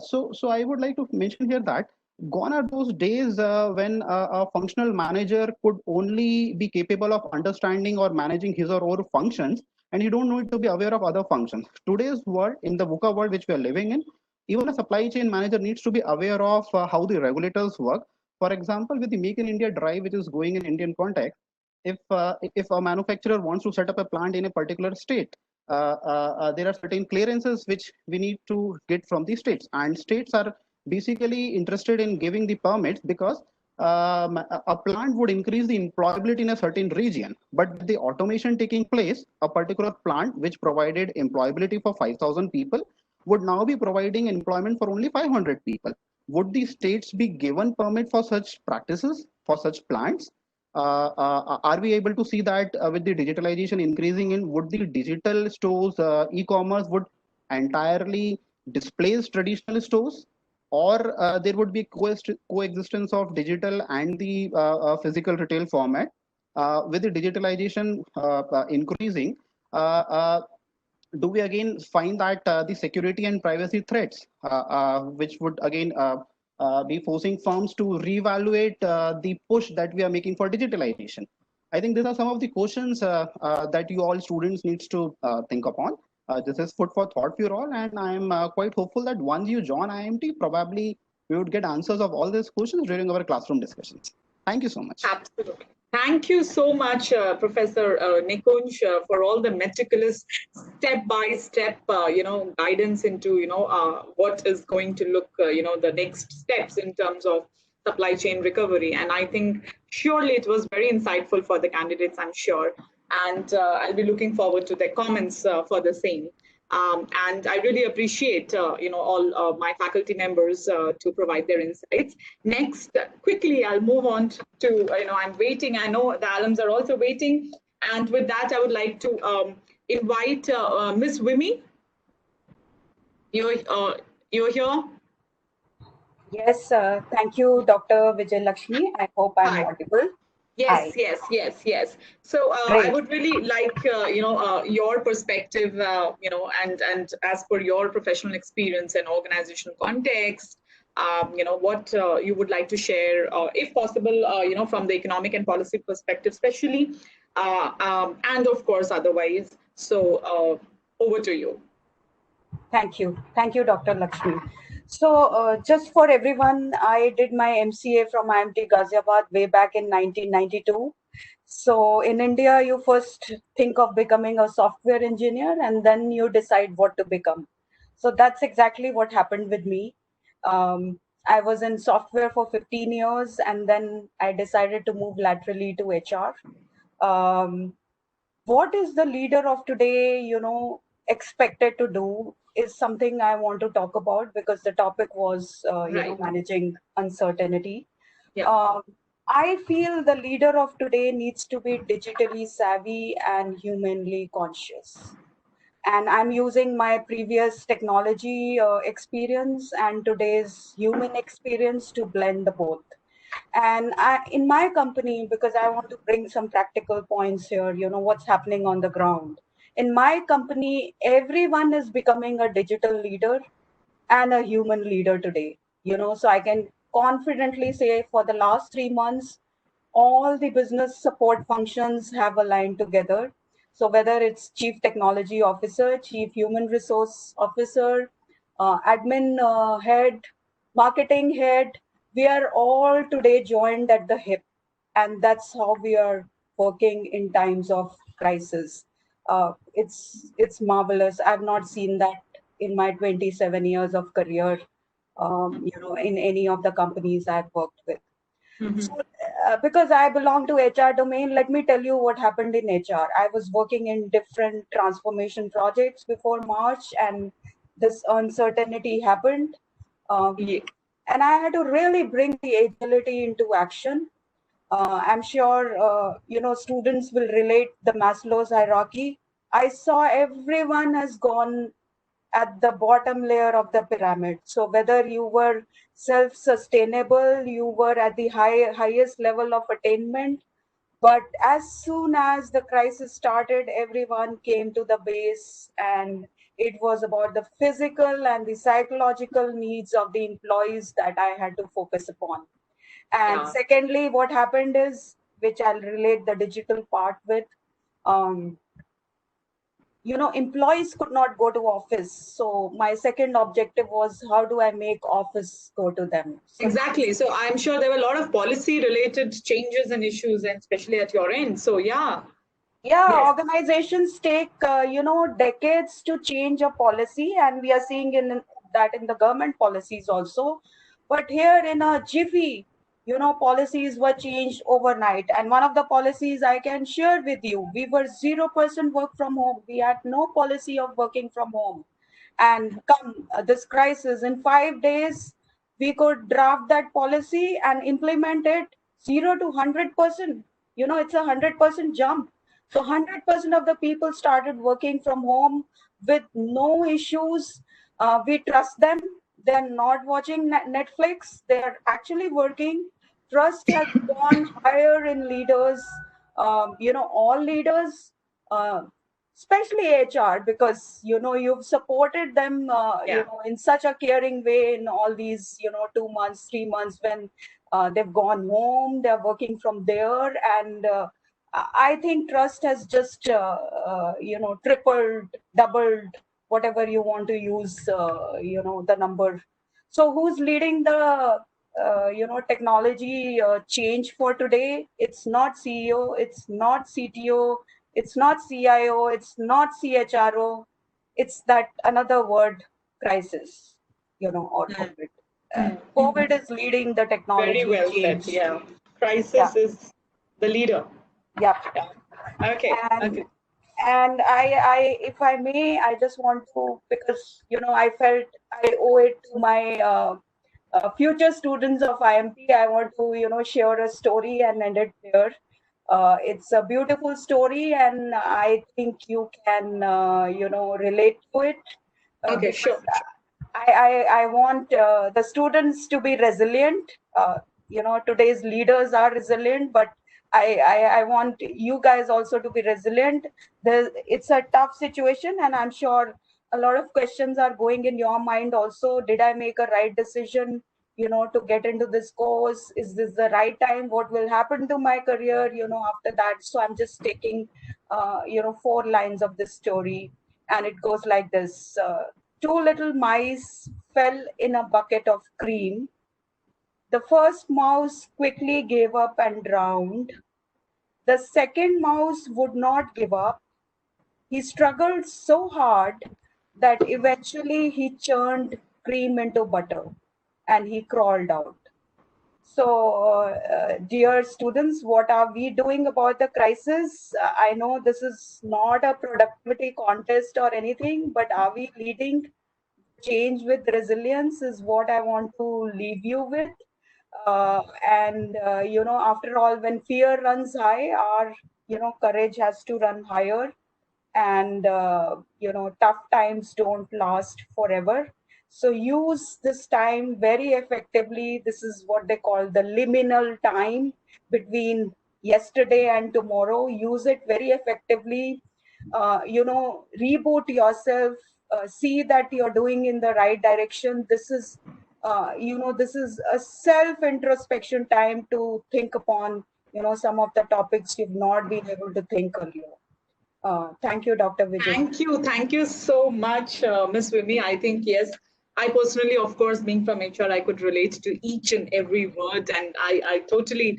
So I would like to mention here that gone are those days when a functional manager could only be capable of understanding or managing his or her functions, and you don't need to be aware of other functions. Today's world, in the VUCA world which we are living in, even a supply chain manager needs to be aware of how the regulators work. For example, with the Make in India drive, which is going in Indian context, if a manufacturer wants to set up a plant in a particular state, there are certain clearances which we need to get from the states, and states are basically interested in giving the permits because a plant would increase the employability in a certain region, but the automation taking place, a particular plant which provided employability for 5,000 people would now be providing employment for only 500 people. Would the states be given permit for such practices, for such plants? Are we able to see that with the digitalization increasing in, would the digital stores, e-commerce would entirely displace traditional stores? Or there would be coexistence of digital and the physical retail format. With the digitalization increasing, do we again find that the security and privacy threats, which would again be forcing firms to reevaluate the push that we are making for digitalization? I think these are some of the questions that you all students needs to think upon. This is food for thought for you all, and I am quite hopeful that once you join IMT, probably we would get answers of all these questions during our classroom discussions. Thank you so much. Absolutely. Thank you so much, Professor Nikunj, for all the meticulous step-by-step, guidance into, what is going to look, the next steps in terms of supply chain recovery. And I think surely it was very insightful for the candidates, I'm sure. And I'll be looking forward to their comments for the same. And I really appreciate, all my faculty members to provide their insights. Next, quickly, I'll move on to, I'm waiting. I know the alums are also waiting. And with that, I would like to invite Ms. Wimi. You're here? Yes, thank you, Dr. Vijay Lakshmi. I hope I'm audible. Yes, yes. So I would really like, your perspective, and as per your professional experience and organizational context, what you would like to share, if possible, from the economic and policy perspective, especially, and of course, otherwise. So over to you. Thank you, Dr. Lakshmi. Just for everyone, I did my MCA from IMT Ghaziabad way back in 1992. So in India, you first think of becoming a software engineer and then you decide what to become. So that's exactly what happened with me. I was in software for 15 years and then I decided to move laterally to HR. What is the leader of today, expected to do is something I want to talk about because the topic was, Right. managing uncertainty. Yeah. I feel the leader of today needs to be digitally savvy and humanly conscious. And I'm using my previous technology experience and today's human experience to blend the both. And in my company, because I want to bring some practical points here, what's happening on the ground. In my company, everyone is becoming a digital leader and a human leader today. So I can confidently say for the last 3 months, all the business support functions have aligned together. So whether it's chief technology officer, chief human resource officer, admin head, marketing head, we are all today joined at the hip. And that's how we are working in times of crisis. It's marvelous. I've not seen that in my 27 years of career, in any of the companies I've worked with. So, because I belong to HR domain, let me tell you what happened in HR. I was working in different transformation projects before March, and this uncertainty happened. Yeah. And I had to really bring the agility into action. I'm sure students will relate the Maslow's hierarchy. I saw everyone has gone at the bottom layer of the pyramid. So whether you were self-sustainable, you were at the highest level of attainment, but as soon as the crisis started, everyone came to the base, and it was about the physical and the psychological needs of the employees that I had to focus upon. And Yeah. secondly, what happened is, which I'll relate the digital part with, um, employees could not go to office. So my second objective was, how do I make office go to them? So Exactly. So I'm sure there were a lot of policy related changes and issues, and especially at your end. So yeah. yeah, Yes. organizations take, decades to change a policy, and we are seeing in that in the government policies also. But here in a jiffy, policies were changed overnight. And one of the policies I can share with you, we were 0% work from home. We had no policy of working from home. And come this crisis, in 5 days, we could draft that policy and implement it 0 to 100%. It's a 100% jump. So 100% of the people started working from home with no issues. We trust them. They're not watching Netflix. They're actually working. Trust has gone higher in leaders. All leaders, uh, especially HR, because you've supported them, Yeah. in such a caring way in all these 2 months, 3 months when they've gone home, they're working from there, and I think trust has just tripled, doubled, whatever you want to use, the number. So who's leading the technology change for today? It's not CEO, it's not CTO, it's not CIO, it's not CHRO. It's that another word, crisis, or COVID. COVID is leading the Very technology well said. change. Yeah. Yeah, Crisis is the leader. yeah. Yeah. Okay. And Okay. and if I may, I just want to, because I felt I owe it to my future students of IMT. I want to share a story and end it there. It's a beautiful story, and I think you can relate to it, Okay. because Sure. I want the students to be resilient. Today's leaders are resilient, but I want you guys also to be resilient. It's a tough situation, and I'm sure a lot of questions are going in your mind also. Did I make a right decision, to get into this course? Is this the right time? What will happen to my career, after that? So I'm just taking, 4 lines of this story, and it goes like this. two little mice fell in a bucket of cream. The first mouse quickly gave up and drowned. The second mouse would not give up. He struggled so hard that eventually he churned cream into butter and he crawled out. So, dear students, what are we doing about the crisis? I know this is not a productivity contest or anything, but are we leading change with resilience is what I want to leave you with. After all, when fear runs high, our, courage has to run higher. And, tough times don't last forever. So use this time very effectively. This is what they call the liminal time between yesterday and tomorrow. Use it very effectively. Reboot yourself. See that you're doing in the right direction. This is, this is a self-introspection time to think upon, some of the topics you've not been able to think earlier. Thank you, Dr. Vijay. Thank you so much, Ms. Vimi. I think, yes, I personally, of course, being from HR, I could relate to each and every word, and I totally,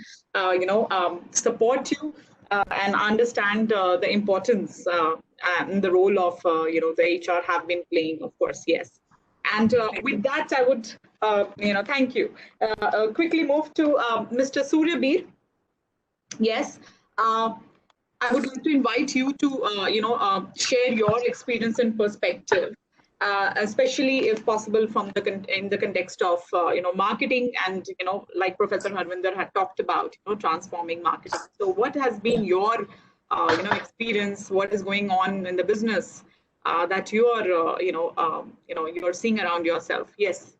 support you and understand the importance and the role of, the HR have been playing, of course, yes. And with that, I would, thank you. Quickly move to Mr. Suryabir. Yes. I would like to invite you to, share your experience and perspective, especially if possible from in the context of, marketing and, like Professor Harvinder had talked about, transforming marketing. So what has been your, experience? What is going on in the business that you are, you're seeing around yourself? Yes.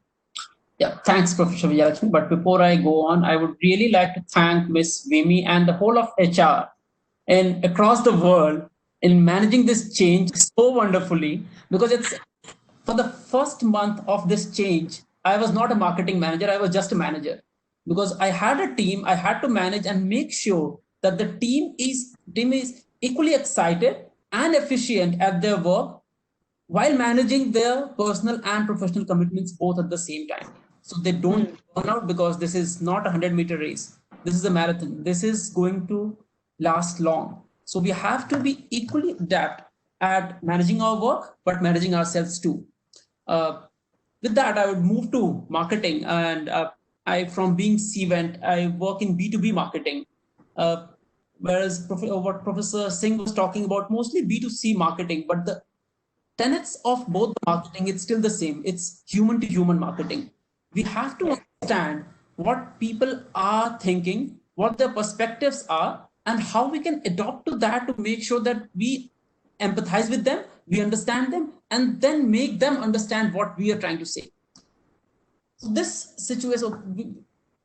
Yeah, thanks, Professor Vijayalakshmi. But before I go on, I would really like to thank Ms. Vimi and the whole of HR and across the world in managing this change so wonderfully, because it's for the first month of this change, I was not a marketing manager, I was just a manager, because I had a team, I had to manage and make sure that the team is equally excited and efficient at their work while managing their personal and professional commitments both at the same time. So they don't burn out, because this is not a 100-meter race. This is a marathon. This is going to last long. So we have to be equally adept at managing our work, but managing ourselves too. With that, I would move to marketing. And from being CVent, I work in B2B marketing. Whereas what Professor Singh was talking about, mostly B2C marketing, but the tenets of both the marketing, it's still the same. It's human to human marketing. We have to understand what people are thinking, what their perspectives are, and how we can adopt to that to make sure that we empathize with them, we understand them, and then make them understand what we are trying to say. So this situation,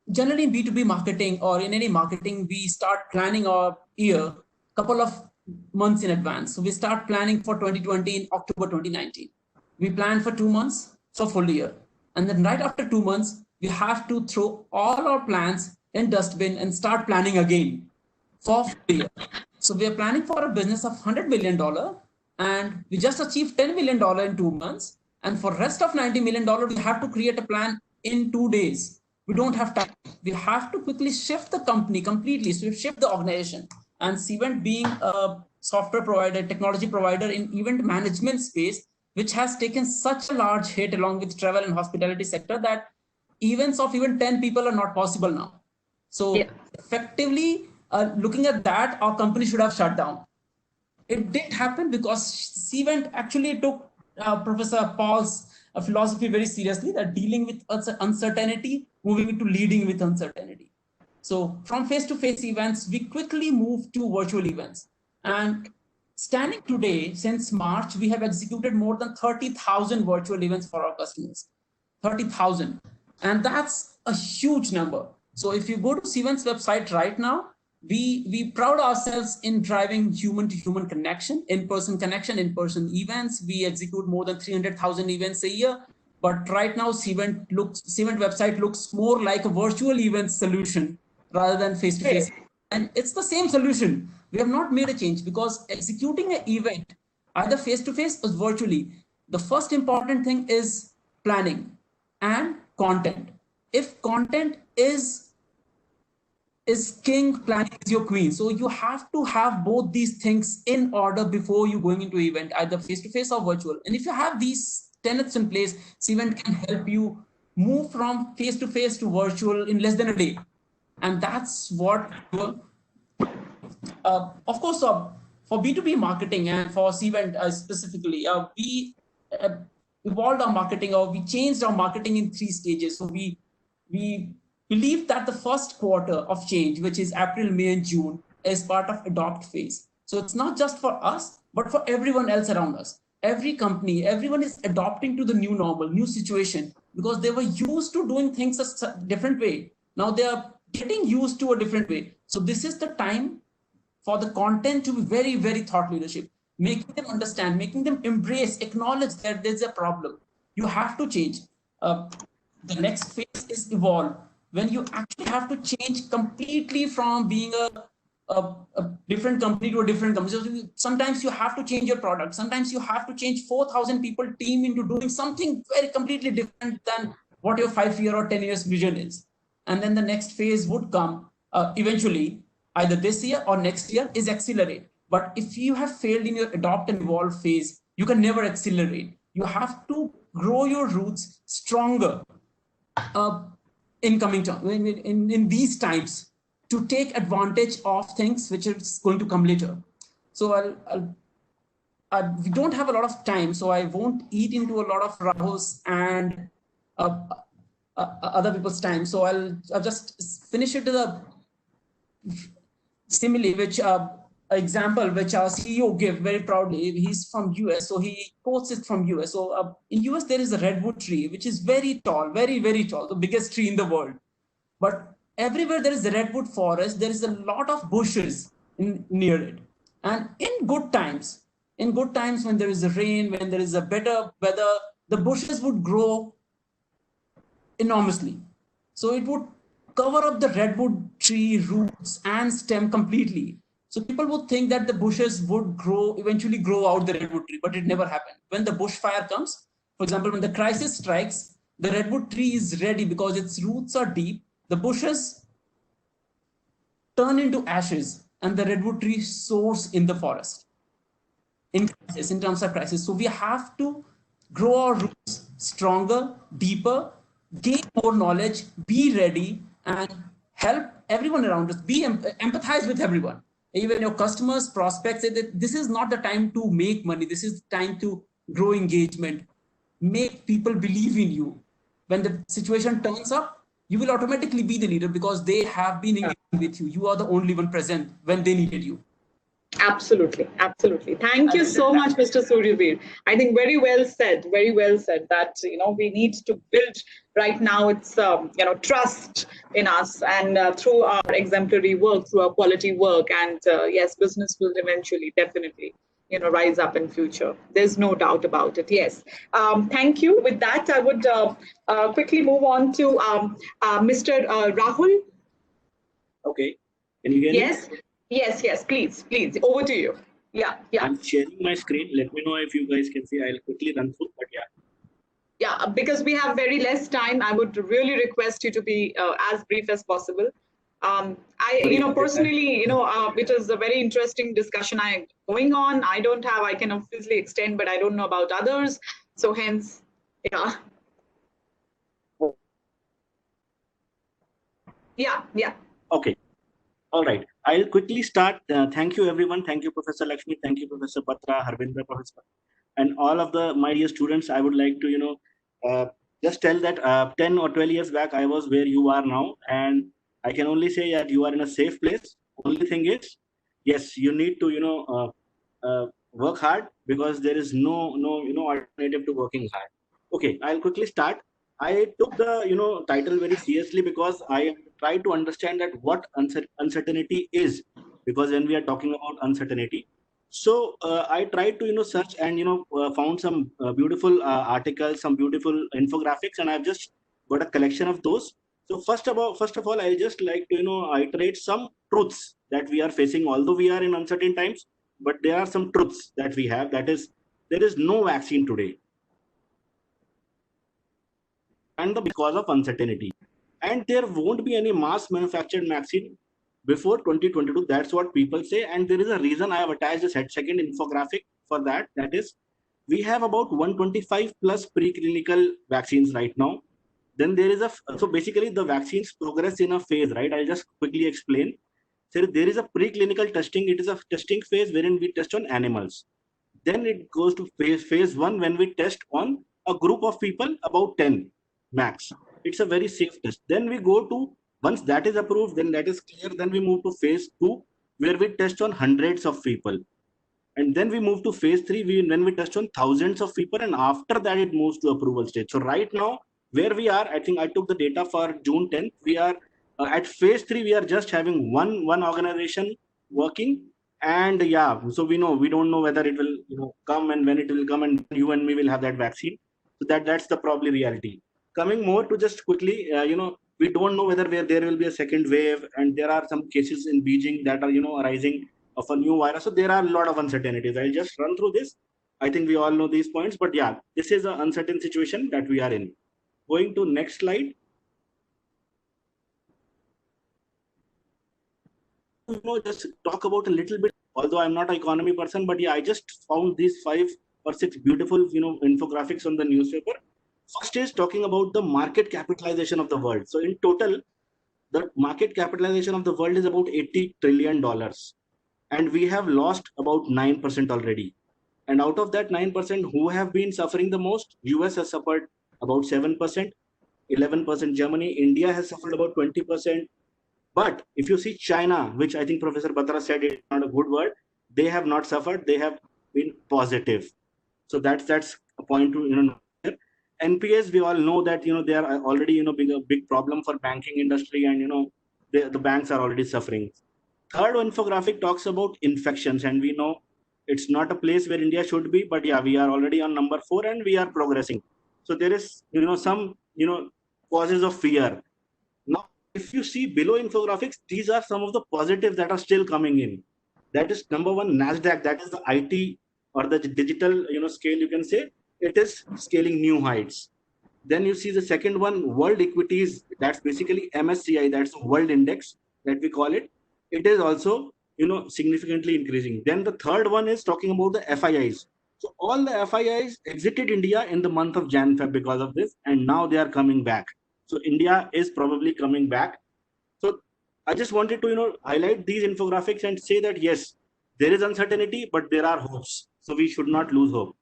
generally in B2B marketing or in any marketing, we start planning our year a couple of months in advance. So we start planning for 2020 in October 2019. We plan for 2 months for full year. And then right after 2 months, we have to throw all our plans in dustbin and start planning again for full year. So we are planning for a business of $100 million, and we just achieved $10 million in 2 months. And for rest of $90 million, we have to create a plan in 2 days. We don't have time. We have to quickly shift the company completely, so we shift the organization. And CVent being a software provider, technology provider in event management space, which has taken such a large hit along with travel and hospitality sector, that events of even 10 people are not possible now. So effectively, looking at that, our company should have shut down. It did happen because CVent actually took Professor Paul's philosophy very seriously, that dealing with uncertainty, moving into leading with uncertainty. So from face-to-face events, we quickly moved to virtual events. And standing today, since March, we have executed more than 30,000 virtual events for our customers. 30,000. And that's a huge number. So if you go to CVent's website right now, we proud ourselves in driving human-to-human connection, in-person events. We execute more than 300,000 events a year. But right now, CVent website looks more like a virtual event solution rather than face-to-face. And it's the same solution. We have not made a change, because executing an event, either face-to-face or virtually, the first important thing is planning and content. If content is king, planning is your queen. So you have to have both these things in order before you going into event, either face-to-face or virtual. And if you have these tenets in place, Cvent can help you move from face-to-face to virtual in less than a day. And that's what, of course, for B2B marketing and for Cvent specifically, we evolved our marketing, or we changed our marketing in 3 stages. So we believe that the first quarter of change, which is April, May, and June, is part of adopt phase. So it's not just for us, but for everyone else around us. Every company, everyone is adopting to the new normal, new situation, because they were used to doing things a different way. Now they are getting used to a different way. So this is the time for the content to be very, very thought leadership, making them understand, making them embrace, acknowledge that there's a problem. You have to change. The next phase is evolve, when you actually have to change completely from being a different company to a different company. So sometimes you have to change your product. Sometimes you have to change 4,000 people team into doing something very completely different than what your 5-year or 10 years vision is. And then the next phase would come eventually, either this year or next year, is accelerate. But if you have failed in your adopt and evolve phase, you can never accelerate. You have to grow your roots stronger in these times, to take advantage of things which is going to come later. So we don't have a lot of time, so I won't eat into a lot of Rahul's and other people's time. So I'll just finish it to the simile, which example which our CEO gave very proudly. He's from US, so he quotes it from US. So in US, there is a redwood tree, which is very tall, very, very tall, the biggest tree in the world. But everywhere there is a redwood forest, there is a lot of bushes near it. And in good times when there is a rain, when there is a better weather, the bushes would grow enormously. So it would cover up the redwood tree roots and stem completely. So people would think that the bushes would eventually grow out the redwood tree, but it never happened. When the bushfire comes, for example, when the crisis strikes, the redwood tree is ready because its roots are deep. The bushes turn into ashes and the redwood tree soars in the forest in terms of crisis. So we have to grow our roots stronger, deeper, gain more knowledge, be ready, and help everyone around us. Empathize with everyone, even your customers, prospects. This is not the time to make money. This is the time to grow engagement, make people believe in you. When the situation turns up, you will automatically be the leader because they have been engaging with you. You are the only one present when they needed you. Absolutely, absolutely. Thank you so much, Mr. Suryavir. I think very well said that, we need to build right now, it's, trust in us, and through our exemplary work, through our quality work, and yes, business will eventually definitely, rise up in future. There's no doubt about it. Yes. Thank you. With that, I would quickly move on to Mr. Rahul. Okay. Can you hear me? Yes, please, over to you. Yeah. I'm sharing my screen. Let me know if you guys can see. I'll quickly run through, but yeah. Yeah, because we have very less time, I would really request you to be as brief as possible. Personally, it is a very interesting discussion going on. I can obviously extend, but I don't know about others. So hence, yeah. Yeah. Okay. All right. I'll quickly start. Thank you, everyone. Thank you, Professor Lakshmi. Thank you, Professor Patra, Harvindra, Professor, and all of my dear students. I would like to, just tell that 10 or 12 years back, I was where you are now. And I can only say that you are in a safe place. Only thing is, yes, you need to, work hard, because there is no alternative to working hard. Okay, I'll quickly start. I took the, title very seriously because I try to understand that what uncertainty is, because when we are talking about uncertainty, so I tried to search and found some beautiful articles, some beautiful infographics, and I've just got a collection of those. So first of all, I just like to iterate some truths that we are facing, although we are in uncertain times, but there are some truths that we have. That is, there is no vaccine today. and because of uncertainty. And there won't be any mass manufactured vaccine before 2022. That's what people say. And there is a reason I have attached a second infographic for that. That is, we have about 125 plus preclinical vaccines right now. Then there is so basically the vaccines progress in a phase, right? I'll just quickly explain. So there is a preclinical testing. It is a testing phase wherein we test on animals. Then it goes to phase 1 when we test on a group of people, about 10 max. It's a very safe test. Then we go to, once that is approved, then that is clear. Then we move to phase 2 where we test on hundreds of people. And then we move to phase 3 when we test on thousands of people. And after that, it moves to approval stage. So right now, where we are, I think I took the data for June 10th. We are at phase 3. We are just having one organization working. And yeah, so we don't know whether it will come and when it will come, and you and me will have that vaccine. So that's the probably reality. Coming more to just quickly, we don't know whether there will be a second wave, and there are some cases in Beijing that are arising of a new virus. So there are a lot of uncertainties. I'll just run through this. I think we all know these points, but yeah, this is an uncertain situation that we are in. Going to next slide. Just talk about a little bit, although I'm not an economy person, but yeah, I just found these 5 or 6 beautiful infographics on the newspaper. First is talking about the market capitalization of the world. So in total, the market capitalization of the world is about $80 trillion. And we have lost about 9% already. And out of that 9%, who have been suffering the most? US has suffered about 7%, 11% Germany, India has suffered about 20%. But if you see China, which I think Professor Batra said is not a good word, they have not suffered, they have been positive. So that's a point to know. NPS, we all know that they are already being a big problem for banking industry, and the banks are already suffering. Third infographic talks about infections, and we know it's not a place where India should be, but yeah, we are already on number 4 and we are progressing. So there is some causes of fear. Now, if you see below infographics, these are some of the positives that are still coming in. That is number 1, NASDAQ, that is the IT or the digital scale, you can say, it is scaling new heights. Then you see the second one, world equities, that's basically MSCI, that's the world index that we call it. It is also significantly increasing. Then the third one is talking about the FIIs. So all the FIIs exited India in the month of Jan-Feb because of this, and now they are coming back. So India is probably coming back. So I just wanted to highlight these infographics and say that yes, there is uncertainty, but there are hopes. So we should not lose hope.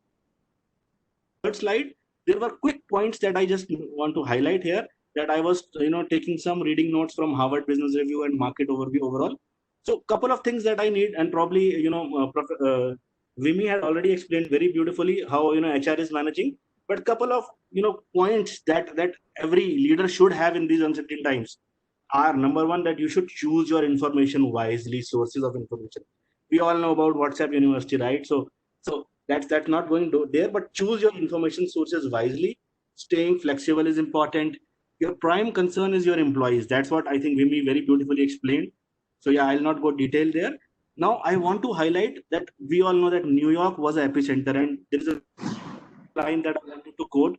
Third slide, there were quick points that I just want to highlight here, that I was taking some reading notes from Harvard Business Review and Market Overview overall. So couple of things that I need, and probably Vimy had already explained very beautifully how HR is managing, but couple of points that every leader should have in these uncertain times are: number 1, that you should choose your information wisely, sources of information. We all know about WhatsApp University, right? So that's not going there, but choose your information sources wisely. Staying flexible is important. Your prime concern is your employees. That's what I think Vimy very beautifully explained. So yeah, I'll not go detail there. Now I want to highlight that we all know that New York was an epicenter, and there is a line that I wanted to quote,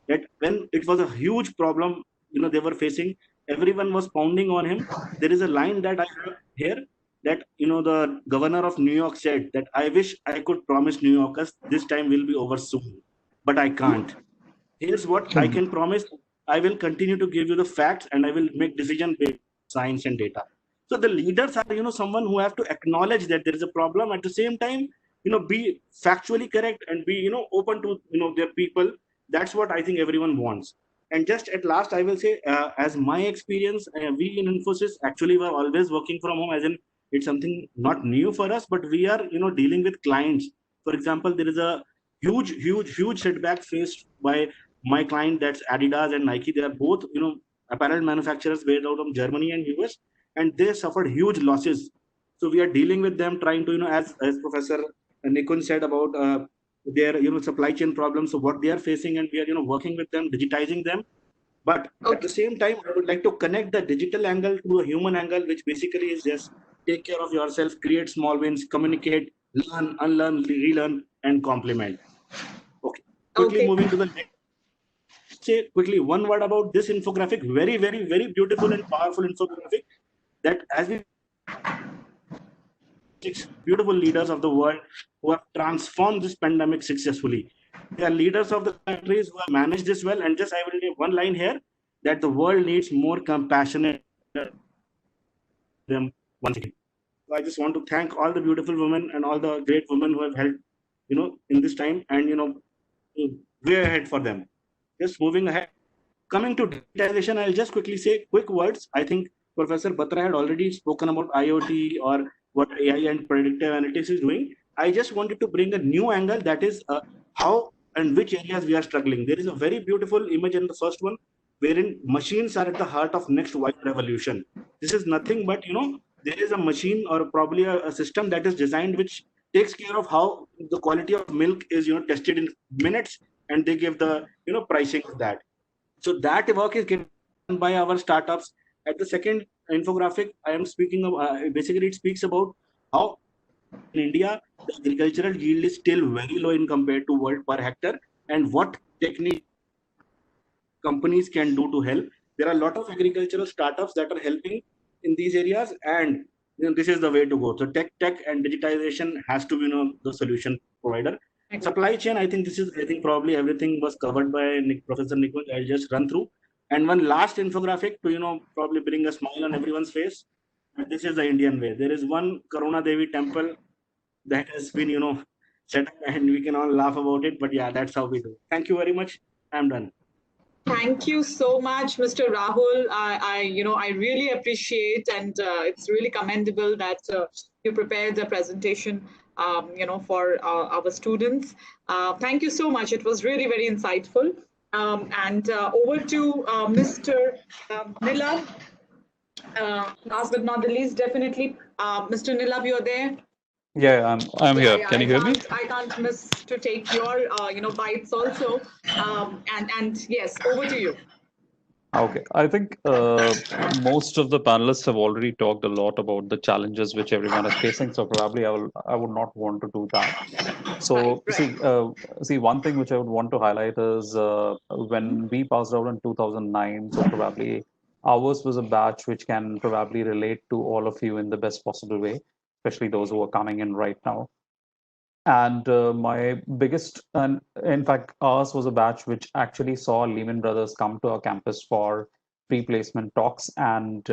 that when it was a huge problem, they were facing, everyone was pounding on him. There is a line that I have here, that the governor of New York said that I wish I could promise New Yorkers this time will be over soon, but I can't. Here's what I can promise: I will continue to give you the facts, and I will make decisions based on science and data. So the leaders are someone who have to acknowledge that there is a problem, at the same time be factually correct and be open to their people. That's what I think everyone wants. And just at last, I will say, as my experience, we in Infosys actually were always working from home, as in it's something not new for us, but we are dealing with clients. For example, there is a huge setback faced by my client, that's Adidas and Nike. They are both apparel manufacturers based out of Germany and US, and they suffered huge losses. So we are dealing with them, trying to as Professor Nikun said about their supply chain problems, so what they are facing, and we are working with them, digitizing them. But at the same time, I would like to connect the digital angle to a human angle, which basically is just take care of yourself, create small wins, communicate, learn, unlearn, relearn, and complement. Okay. Quickly moving to the next say quickly one word about this infographic. Very, very, very beautiful and powerful infographic that as we six beautiful leaders of the world who have transformed this pandemic successfully. They are leaders of the countries who have managed this well. And just I will leave one line here that the world needs more compassionate them once again. So I just want to thank all the beautiful women and all the great women who have helped, in this time and, way ahead for them. Just moving ahead. Coming to digitization, I'll just quickly say quick words. I think Professor Batra had already spoken about IoT or what AI and predictive analytics is doing. I just wanted to bring a new angle, that is how and which areas we are struggling. There is a very beautiful image in the first one, wherein machines are at the heart of next wide revolution. This is nothing but, there is a machine or probably a system that is designed which takes care of how the quality of milk is, tested in minutes, and they give the, pricing of that. So that work is given by our startups. At the second infographic, I am speaking of, basically it speaks about how in India, the agricultural yield is still very low in compared to world per hectare, and what technique companies can do to help. There are a lot of agricultural startups that are helping in these areas, and this is the way to go. So tech and digitization has to be, the solution provider. Supply chain, I think probably everything was covered by Professor Nikunj. I'll just run through. And one last infographic to, probably bring a smile on everyone's face. And this is the Indian way. There is one Karuna Devi temple that has been, set up, and we can all laugh about it. But yeah, that's how we do. Thank you very much. I'm done. Thank you so much, Mr. Rahul. I really appreciate, and it's really commendable that you prepared the presentation, for our students. Thank you so much. It was really very insightful. And over to Mr. Nilab. Last but not the least, definitely, Mr. Nilab, you're there. Yeah, I'm here. Yeah, Can you hear me? I can't miss to take your bites also. And yes, over to you. Okay, I think most of the panelists have already talked a lot about the challenges which everyone is facing. So probably I would not want to do that. So Right. see, one thing which I would want to highlight is when we passed out in 2009. So probably ours was a batch which can probably relate to all of you in the best possible way, especially those who are coming in right now. And my biggest, and in fact, ours was a batch which actually saw Lehman Brothers come to our campus for pre-placement talks and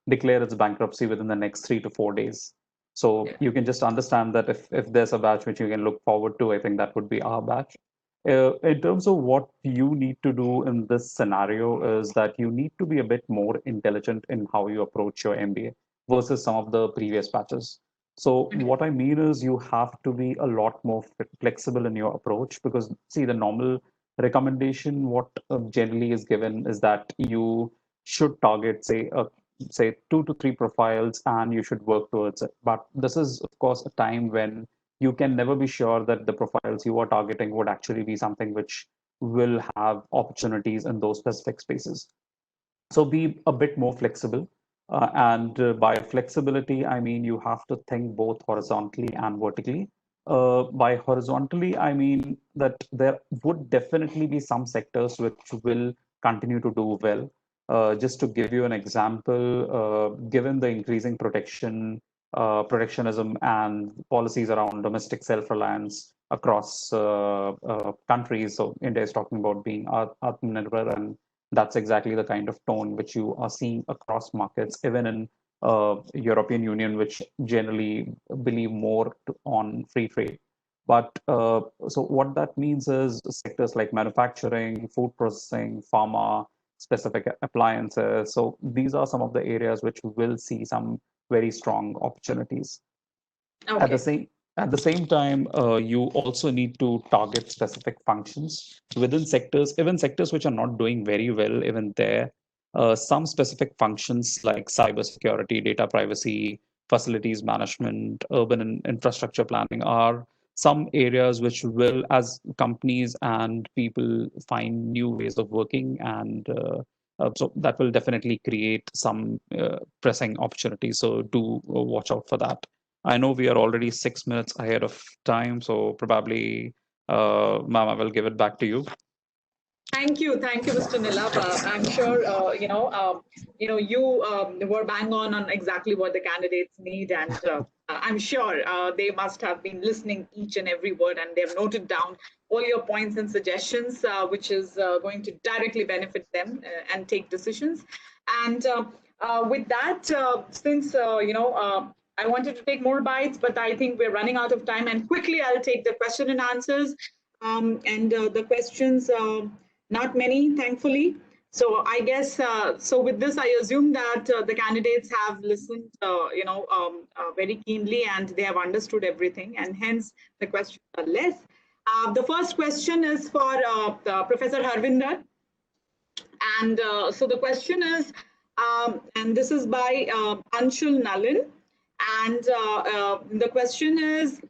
declare its bankruptcy within the next 3 to 4 days. So you can just understand that if there's a batch which you can look forward to, I think that would be our batch. In terms of what you need to do in this scenario is that you need to be a bit more intelligent in how you approach your MBA versus some of the previous batches. So what I mean is you have to be a lot more flexible in your approach, because see, the normal recommendation what generally is given is that you should target say 2 to 3 profiles and you should work towards it. But this is of course a time when you can never be sure that the profiles you are targeting would actually be something which will have opportunities in those specific spaces. So be a bit more flexible. And by flexibility, I mean you have to think both horizontally and vertically. By horizontally, I mean that there would definitely be some sectors which will continue to do well. Just to give you an example, given the increasing protectionism and policies around domestic self-reliance across countries. So India is talking about being Atmanirbhar, and that's exactly the kind of tone which you are seeing across markets, even in European Union, which generally believe more on free trade. But so what that means is sectors like manufacturing, food processing, pharma, specific appliances. So these are some of the areas which will see some very strong opportunities. Okay. At the same time, you also need to target specific functions within sectors, even sectors which are not doing very well, even there. Some specific functions like cybersecurity, data privacy, facilities management, urban infrastructure planning are some areas which will, as companies and people find new ways of working, and so that will definitely create some pressing opportunities. So do watch out for that. I know we are already 6 minutes ahead of time, so probably, ma'am, I will give it back to you. Thank you, Mr. Nilab. I'm sure you were bang on exactly what the candidates need, and I'm sure they must have been listening each and every word, and they've noted down all your points and suggestions, which is going to directly benefit them and take decisions. And with that, since I wanted to take more bites, but I think we're running out of time, and quickly I'll take the question and answers, and the questions. Not many, thankfully. So I guess, so with this, I assume that the candidates have listened, very keenly, and they have understood everything, and hence the questions are less. The first question is for Professor Harvinder. And so the question is, and this is by Anshul Nalin. And the question is,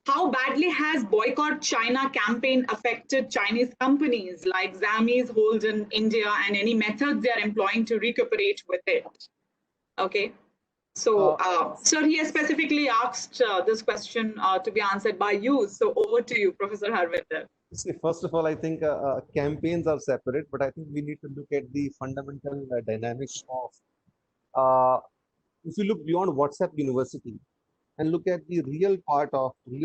how badly has boycott China campaign affected Chinese companies like Xiaomi's hold in India, and any methods they are employing to recuperate with it? Okay. So, sir, he has specifically asked this question to be answered by you. So over to you, Professor Harvinder. See, first of all, I think campaigns are separate, but I think we need to look at the fundamental dynamics of, if you look beyond WhatsApp University and look at the real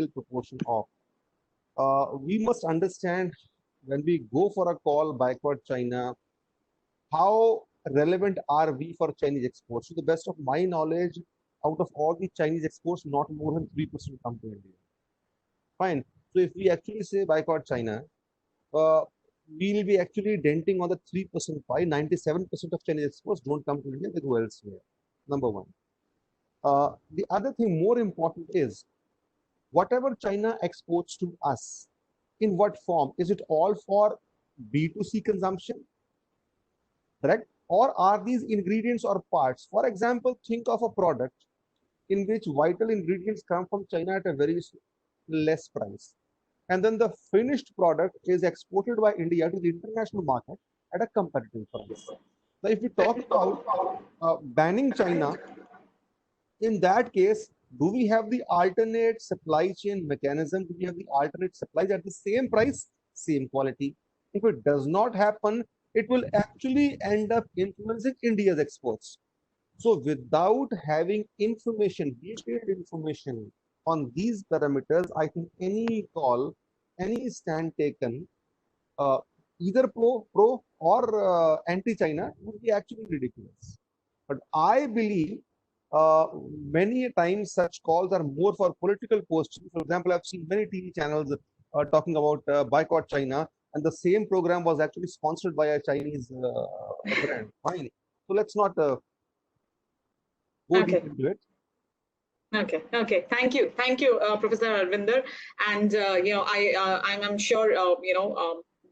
proportion of, we must understand when we go for a call boycott China, how relevant are we for Chinese exports? To the best of my knowledge, out of all the Chinese exports, not more than 3% come to India. Fine. So if we actually say boycott China, we'll be actually denting on the 3% pie. 97% of Chinese exports don't come to India, they go elsewhere. Number one. The other thing more important is, whatever China exports to us, in what form? Is it all for B2C consumption? Correct? Or are these ingredients or parts? For example, think of a product in which vital ingredients come from China at a very less price. And then the finished product is exported by India to the international market at a competitive price. Now, if we talk about banning China, in that case, do we have the alternate supply chain mechanism? Do we have the alternate supplies at the same price, same quality? If it does not happen, it will actually end up influencing India's exports. So without having information, detailed information on these parameters, I think any call, any stand taken, either pro or anti-China, would be actually ridiculous. But I believe many times such calls are more for political posting. For example, I've seen many TV channels talking about boycott China, and the same program was actually sponsored by a Chinese brand. Fine. So let's not go deep into it. Okay. Thank you, Professor Harvinder. And I'm sure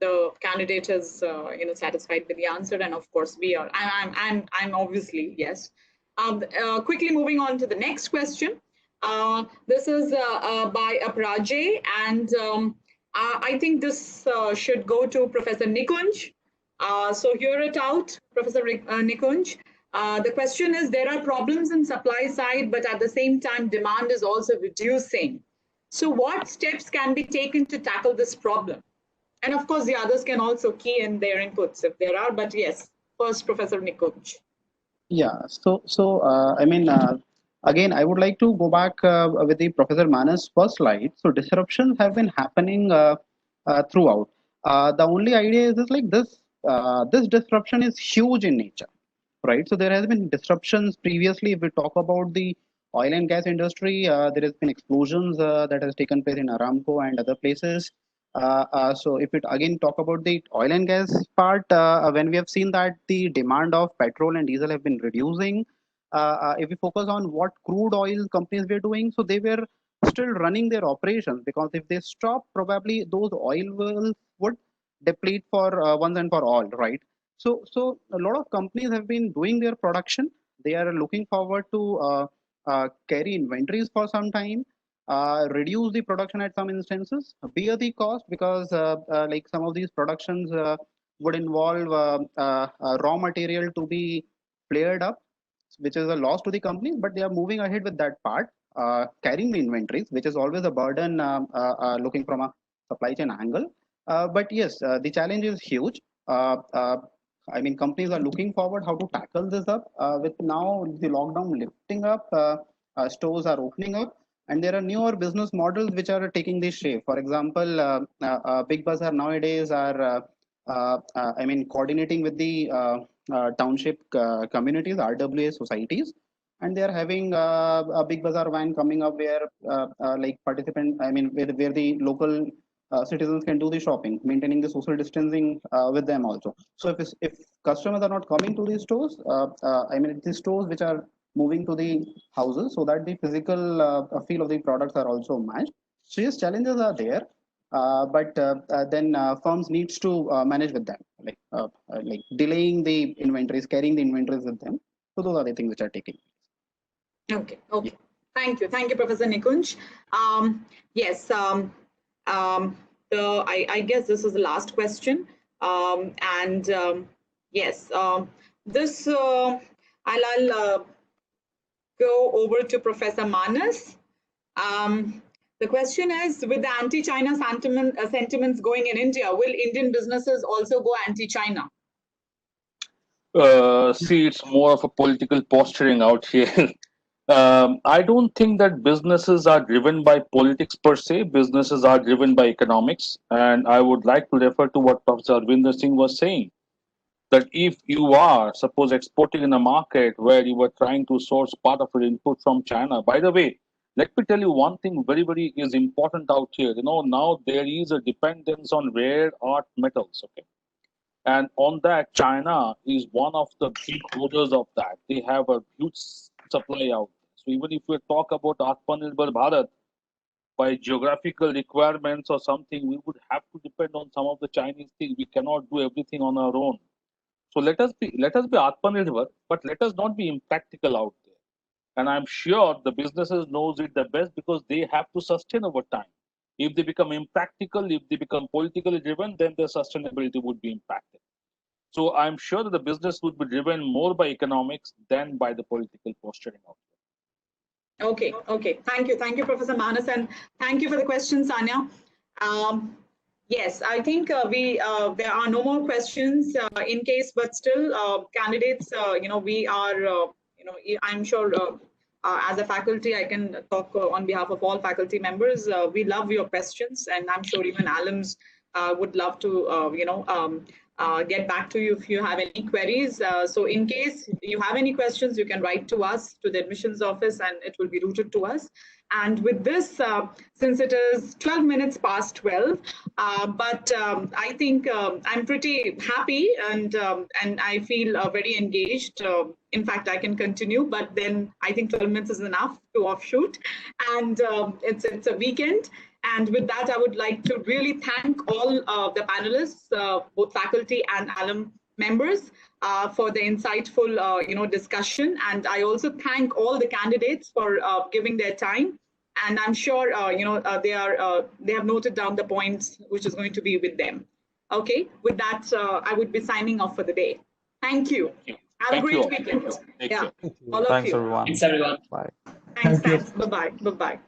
the candidate is satisfied with the answer, and of course we are. I'm obviously, yes. Quickly moving on to the next question. This is by Aprajay, and I think this should go to Professor Nikunj. So hear it out, Professor Nikunj. The question is, there are problems in supply side, but at the same time, demand is also reducing. So what steps can be taken to tackle this problem? And of course, the others can also key in their inputs if there are, but yes, first, Professor Nikunj. Yeah, again, I would like to go back with the Professor Manas' first slide. So disruptions have been happening throughout. The only idea is like this disruption is huge in nature, right? So there has been disruptions previously. If we talk about the oil and gas industry, there has been explosions that has taken place in Aramco and other places. So if it again talk about the oil and gas part, when we have seen that the demand of petrol and diesel have been reducing, if we focus on what crude oil companies were doing, so they were still running their operations, because if they stop, probably those oil wells would deplete for once and for all, right? So a lot of companies have been doing their production. They are looking forward to carry inventories for some time. Reduce the production at some instances, bear the cost, because like some of these productions would involve raw material to be flared up, which is a loss to the company, but they are moving ahead with that part, carrying the inventories, which is always a burden looking from a supply chain angle. But yes, the challenge is huge. I mean, companies are looking forward how to tackle this up. With now the lockdown lifting up, stores are opening up, and there are newer business models which are taking this shape. For example, Big Bazaar nowadays are, I mean, coordinating with the township communities, RWA societies, and they are having a Big Bazaar van coming up where like participant, I mean, where the local citizens can do the shopping, maintaining the social distancing with them also. So if customers are not coming to these stores, I mean, the stores which are moving to the houses so that the physical feel of the products are also matched. So yes, challenges are there, but then firms needs to manage with them, like delaying the inventories, carrying the inventories with them. So those are the things which are taking. Okay. Okay. Thank you, Professor Nikunj. Yes. I guess this is the last question. Yes, this I'll go over to Professor Manas. The question is, with the anti-China sentiments going in India, will Indian businesses also go anti-China? See, it's more of a political posturing out here. I don't think that businesses are driven by politics per se. Businesses are driven by economics. And I would like to refer to what Professor Harvinder Singh was saying, that if you are, suppose, exporting in a market where you were trying to source part of your input from China. By the way, let me tell you one thing very, very is important out here. Now there is a dependence on rare earth metals. Okay. And on that, China is one of the big holders of that. They have a huge supply out. So even if we talk about Atmanirbhar Bharat, by geographical requirements or something, we would have to depend on some of the Chinese things. We cannot do everything on our own. So let us be Atmanirbhar, but let us not be impractical out there. And I'm sure the businesses knows it the best because they have to sustain over time. If they become impractical, if they become politically driven, then their sustainability would be impacted. So I'm sure that the business would be driven more by economics than by the political posturing out there. Okay. Thank you, Professor Manas, and thank you for the question, Sanya. Yes, I think there are no more questions in case, but still, candidates, we are, I'm sure as a faculty, I can talk on behalf of all faculty members. We love your questions, and I'm sure even alums would love to, get back to you if you have any queries. So in case you have any questions, you can write to us, to the admissions office, and it will be routed to us. And with this, since it is 12 minutes past 12, but I think I'm pretty happy and I feel very engaged. In fact, I can continue, but then I think 12 minutes is enough to offshoot. And it's a weekend. And with that, I would like to really thank all the panelists, both faculty and alum members, for the insightful, discussion. And I also thank all the candidates for giving their time. And I'm sure, they have noted down the points which is going to be with them. Okay, with that, I would be signing off for the day. Thank you. Have a great weekend. Yeah, all of you. Thanks, everyone. Thanks, everyone. Bye. Thanks. Bye-bye.